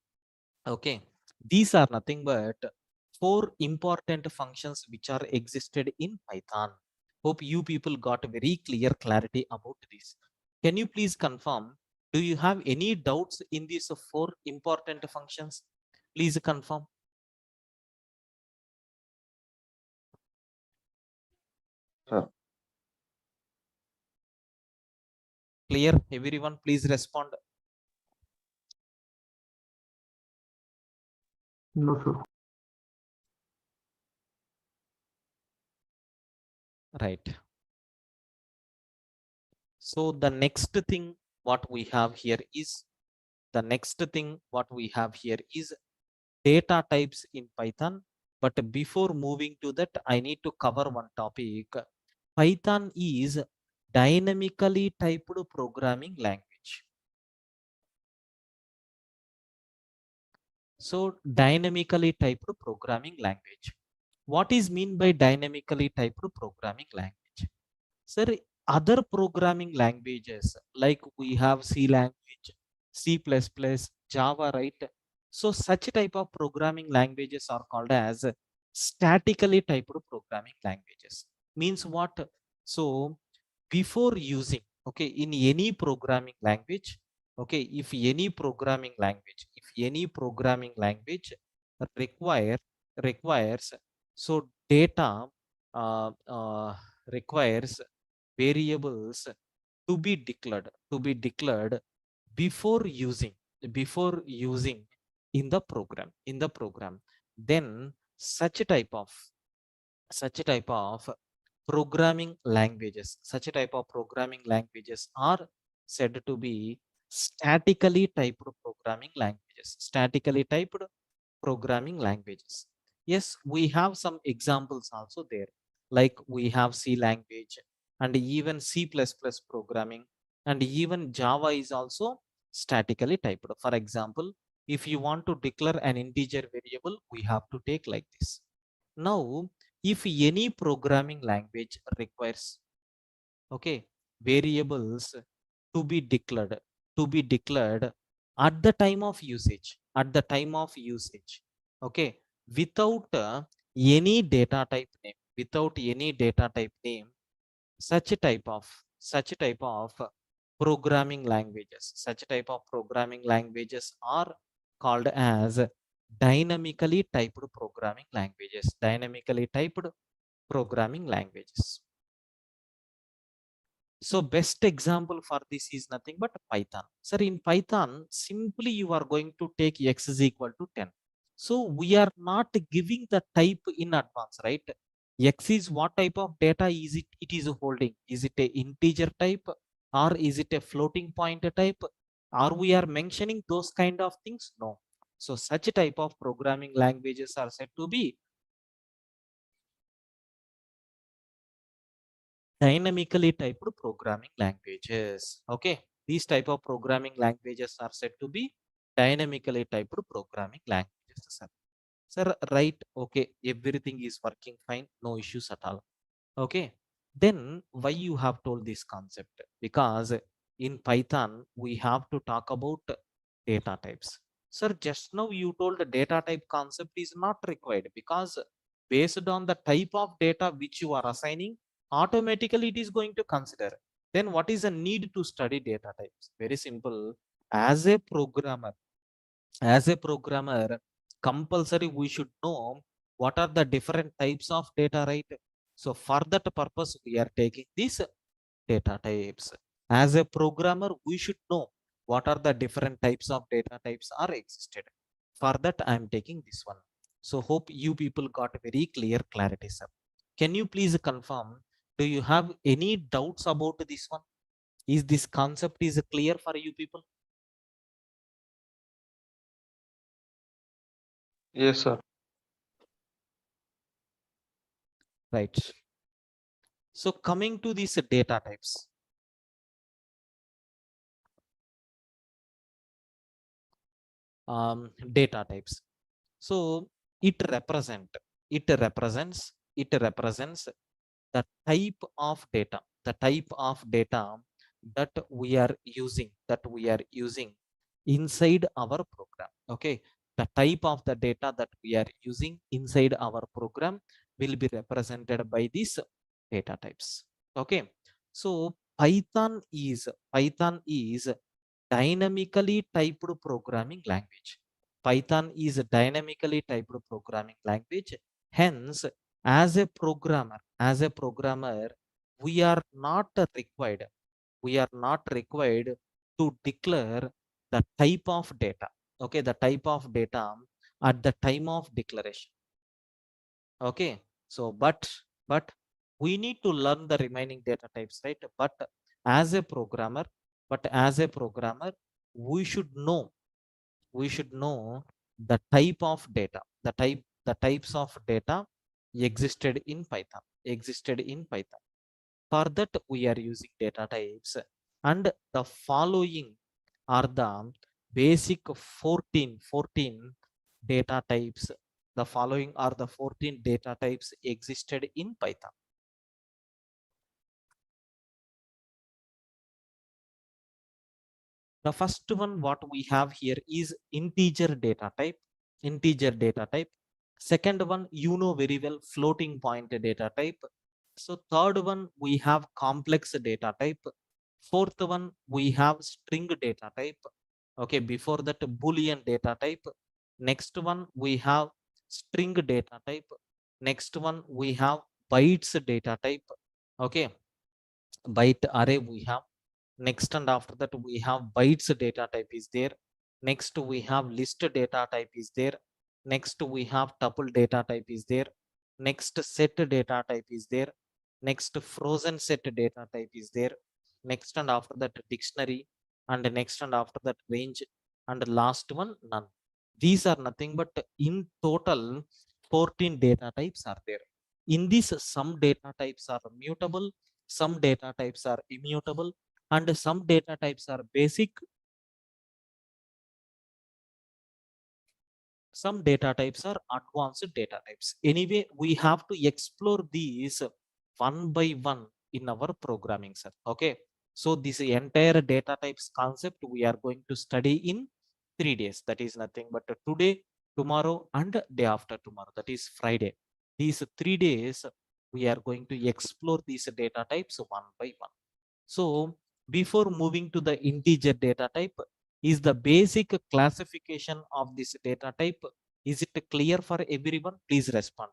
Okay, these are nothing but four important functions which are existed in Python. Hope you people got very clear clarity about this. Can you please confirm Do you have any doubts in these 4 important functions? Please confirm. Sir. Clear? Everyone, please respond. No, sir. Right. So the next thing what we have here is data types in Python. But before moving to that, I need to cover one topic. Python is dynamically typed programming language. So dynamically typed programming language. What is mean by dynamically typed programming language? Sir, other programming languages like we have C language, C++, Java, right? So such type of programming languages are called as statically typed programming languages. Means what? So before using, okay, in any programming language, okay, if any programming language requires so data requires variables to be declared before using in the program, then such type of programming languages are said to be statically typed programming languages. Yes, we have some examples also there, like we have C language and even C++ programming, and even Java is also statically typed. For example, if you want to declare an integer variable, we have to take like this. Now, if any programming language requires, okay, variables to be declared at the time of usage, okay, without any data type name, such type of programming languages are called as dynamically typed programming languages. So best example for this is nothing but Python. Sir, in Python, simply you are going to take x is equal to 10. So we are not giving the type in advance, right? X is what type of data is it is holding? Is it a integer type or is it a floating point type? Or we are mentioning those kind of things? No. So such type of programming languages are said to be dynamically typed programming languages. Okay, these type of programming languages are said to be dynamically typed programming languages. Sir, right? Okay, everything is working fine, no issues at all. Okay, then why you have told this concept? Because in Python we have to talk about data types. Sir, just now you told the data type concept is not required, because based on the type of data which you are assigning, automatically it is going to consider. Then what is the need to study data types? Very simple. As a programmer, compulsory we should know what are the different types of data, right? So for that purpose we are taking these data types. As a programmer, we should know what are the different types of data types are existed. For that I am taking this one. So hope you people got very clear clarity, sir. Can you please confirm, do you have any doubts about this one? Is this concept is clear for you people? Yes, sir. Right. So coming to these data types, data types. So it represents the type of data that we are using inside our program. Okay, the type of the data that we are using inside our program will be represented by these data types. Okay, so Python is dynamically typed programming language. Python is a dynamically typed programming language. Hence, as a programmer, we are not required to declare the type of data. Okay, the type of data at the time of declaration. Okay, so but we need to learn the remaining data types, right? As a programmer, we should know the type of data, the types of data existed in Python. For that, we are using data types, and the following are the basic 14 data types. The following are the 14 data types existed in Python. The first one what we have here is integer data type. Second one, you know very well, floating point data type. So third one, we have complex data type. Fourth one, we have string data type. Okay, before that, Boolean data type. Next one, we have string data type. Next one, we have bytes data type. Okay, byte array we have. Next, and after that, we have bytes data type is there. Next, we have list data type is there. Next, we have tuple data type is there. Next, set data type is there. Next, frozen set data type is there. Next, and after that, dictionary. And next, and after that, range. And last one, none. These are nothing but in total 14 data types are there. In this, some data types are mutable, some data types are immutable, and some data types are basic, some data types are advanced data types. Anyway, we have to explore these one by one in our programming, sir. Okay, so this entire data types concept we are going to study in 3 days. That is nothing but today, tomorrow, and day after tomorrow, that is Friday. These 3 days we are going to explore these data types one by one. So before moving to the integer data type, is the basic classification of this data type, is it clear for everyone? Please respond.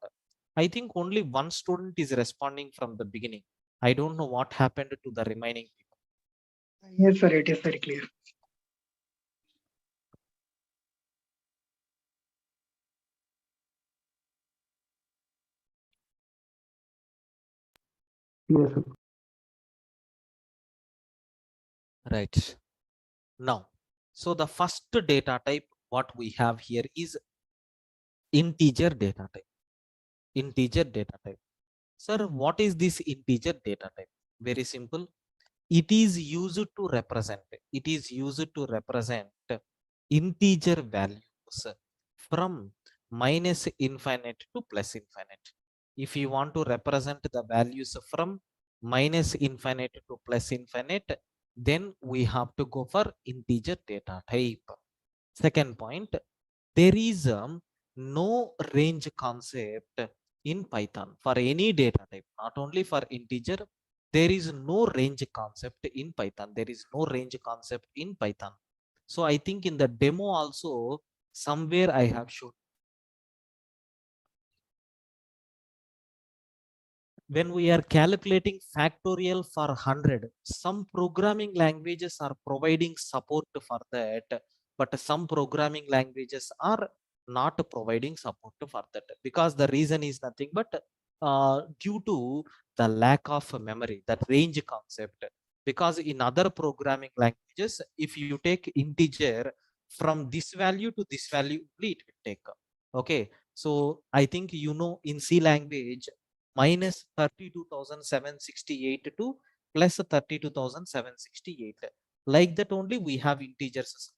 I think only one student is responding from the beginning. I don't know what happened to the remaining people. Yes, sir, it is very clear. Yes, sir. Right. Now, so the first data type what we have here is integer data type. Integer data type. Sir, what is this integer data type? Very simple. It is used to represent integer values from minus infinite to plus infinite. If you want to represent the values from minus infinite to plus infinite, then we have to go for integer data type. Second point, there is no range concept in Python for any data type, not only for integer. There is no range concept in Python. So I think in the demo also somewhere I have shown. When we are calculating factorial for 100, some programming languages are providing support for that, but some programming languages are not providing support for that, because the reason is nothing but due to the lack of memory, that range concept. Because in other programming languages, if you take integer from this value to this value, it will take. Okay, so I think you know in C language, minus 32,768 to plus 32,768. Like that only we have integers.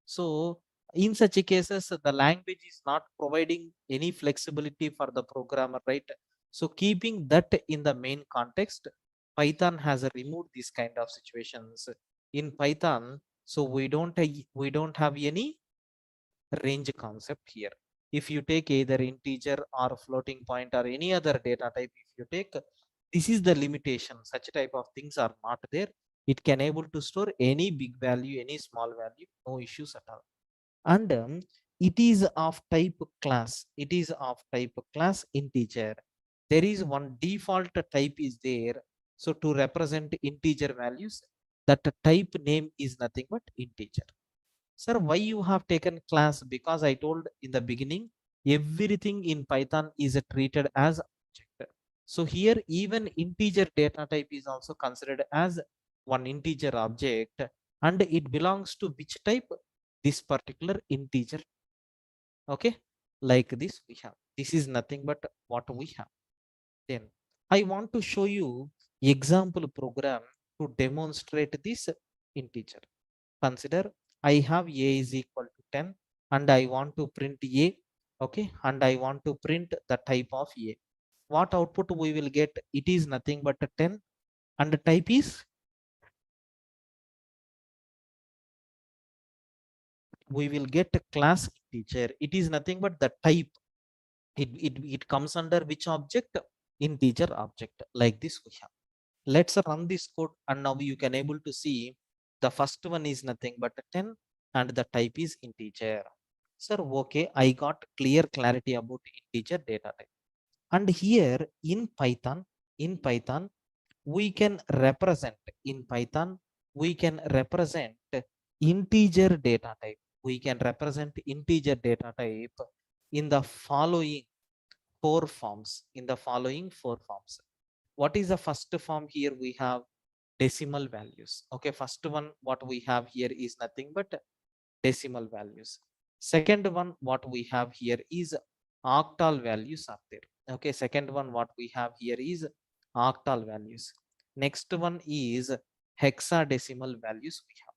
So in such cases, the language is not providing any flexibility for the programmer, right? So keeping that in the main context, Python has removed these kind of situations in Python. So we don't have any range concept here. If you take either integer or floating point or any other data type, if you take, this is the limitation. Such type of things are not there. It can able to store any big value, any small value, no issues at all. And it is of type class. It is of type class integer. There is one default type is there. So to represent integer values, that type name is nothing but integer. Sir, why you have taken class? Because I told in the beginning, everything in Python is treated as object. So here even integer data type is also considered as one integer object, and it belongs to which type? This particular integer. Okay, like this we have. This is nothing but what we have. Then I want to show you example program to demonstrate this integer. Consider I have a is equal to 10 and I want to print a. Okay, and I want to print the type of a. What output we will get? It is nothing but a 10 and the type is, we will get a class integer. It is nothing but the type. It comes under which object? Integer object. Like this we have. Let's run this code and now you can able to see the first one is nothing but a 10 and the type is integer. Sir, okay, I got clear clarity about integer data type. And here in Python, we can represent in Python, we can represent integer data type. We can represent integer data type in the following four forms. In the following four forms. What is the first form? Here we have decimal values. Okay, first one what we have here is nothing but decimal values. Second one what we have here is octal values are there. Okay, second one what we have here is octal values. Next one is hexadecimal values we have.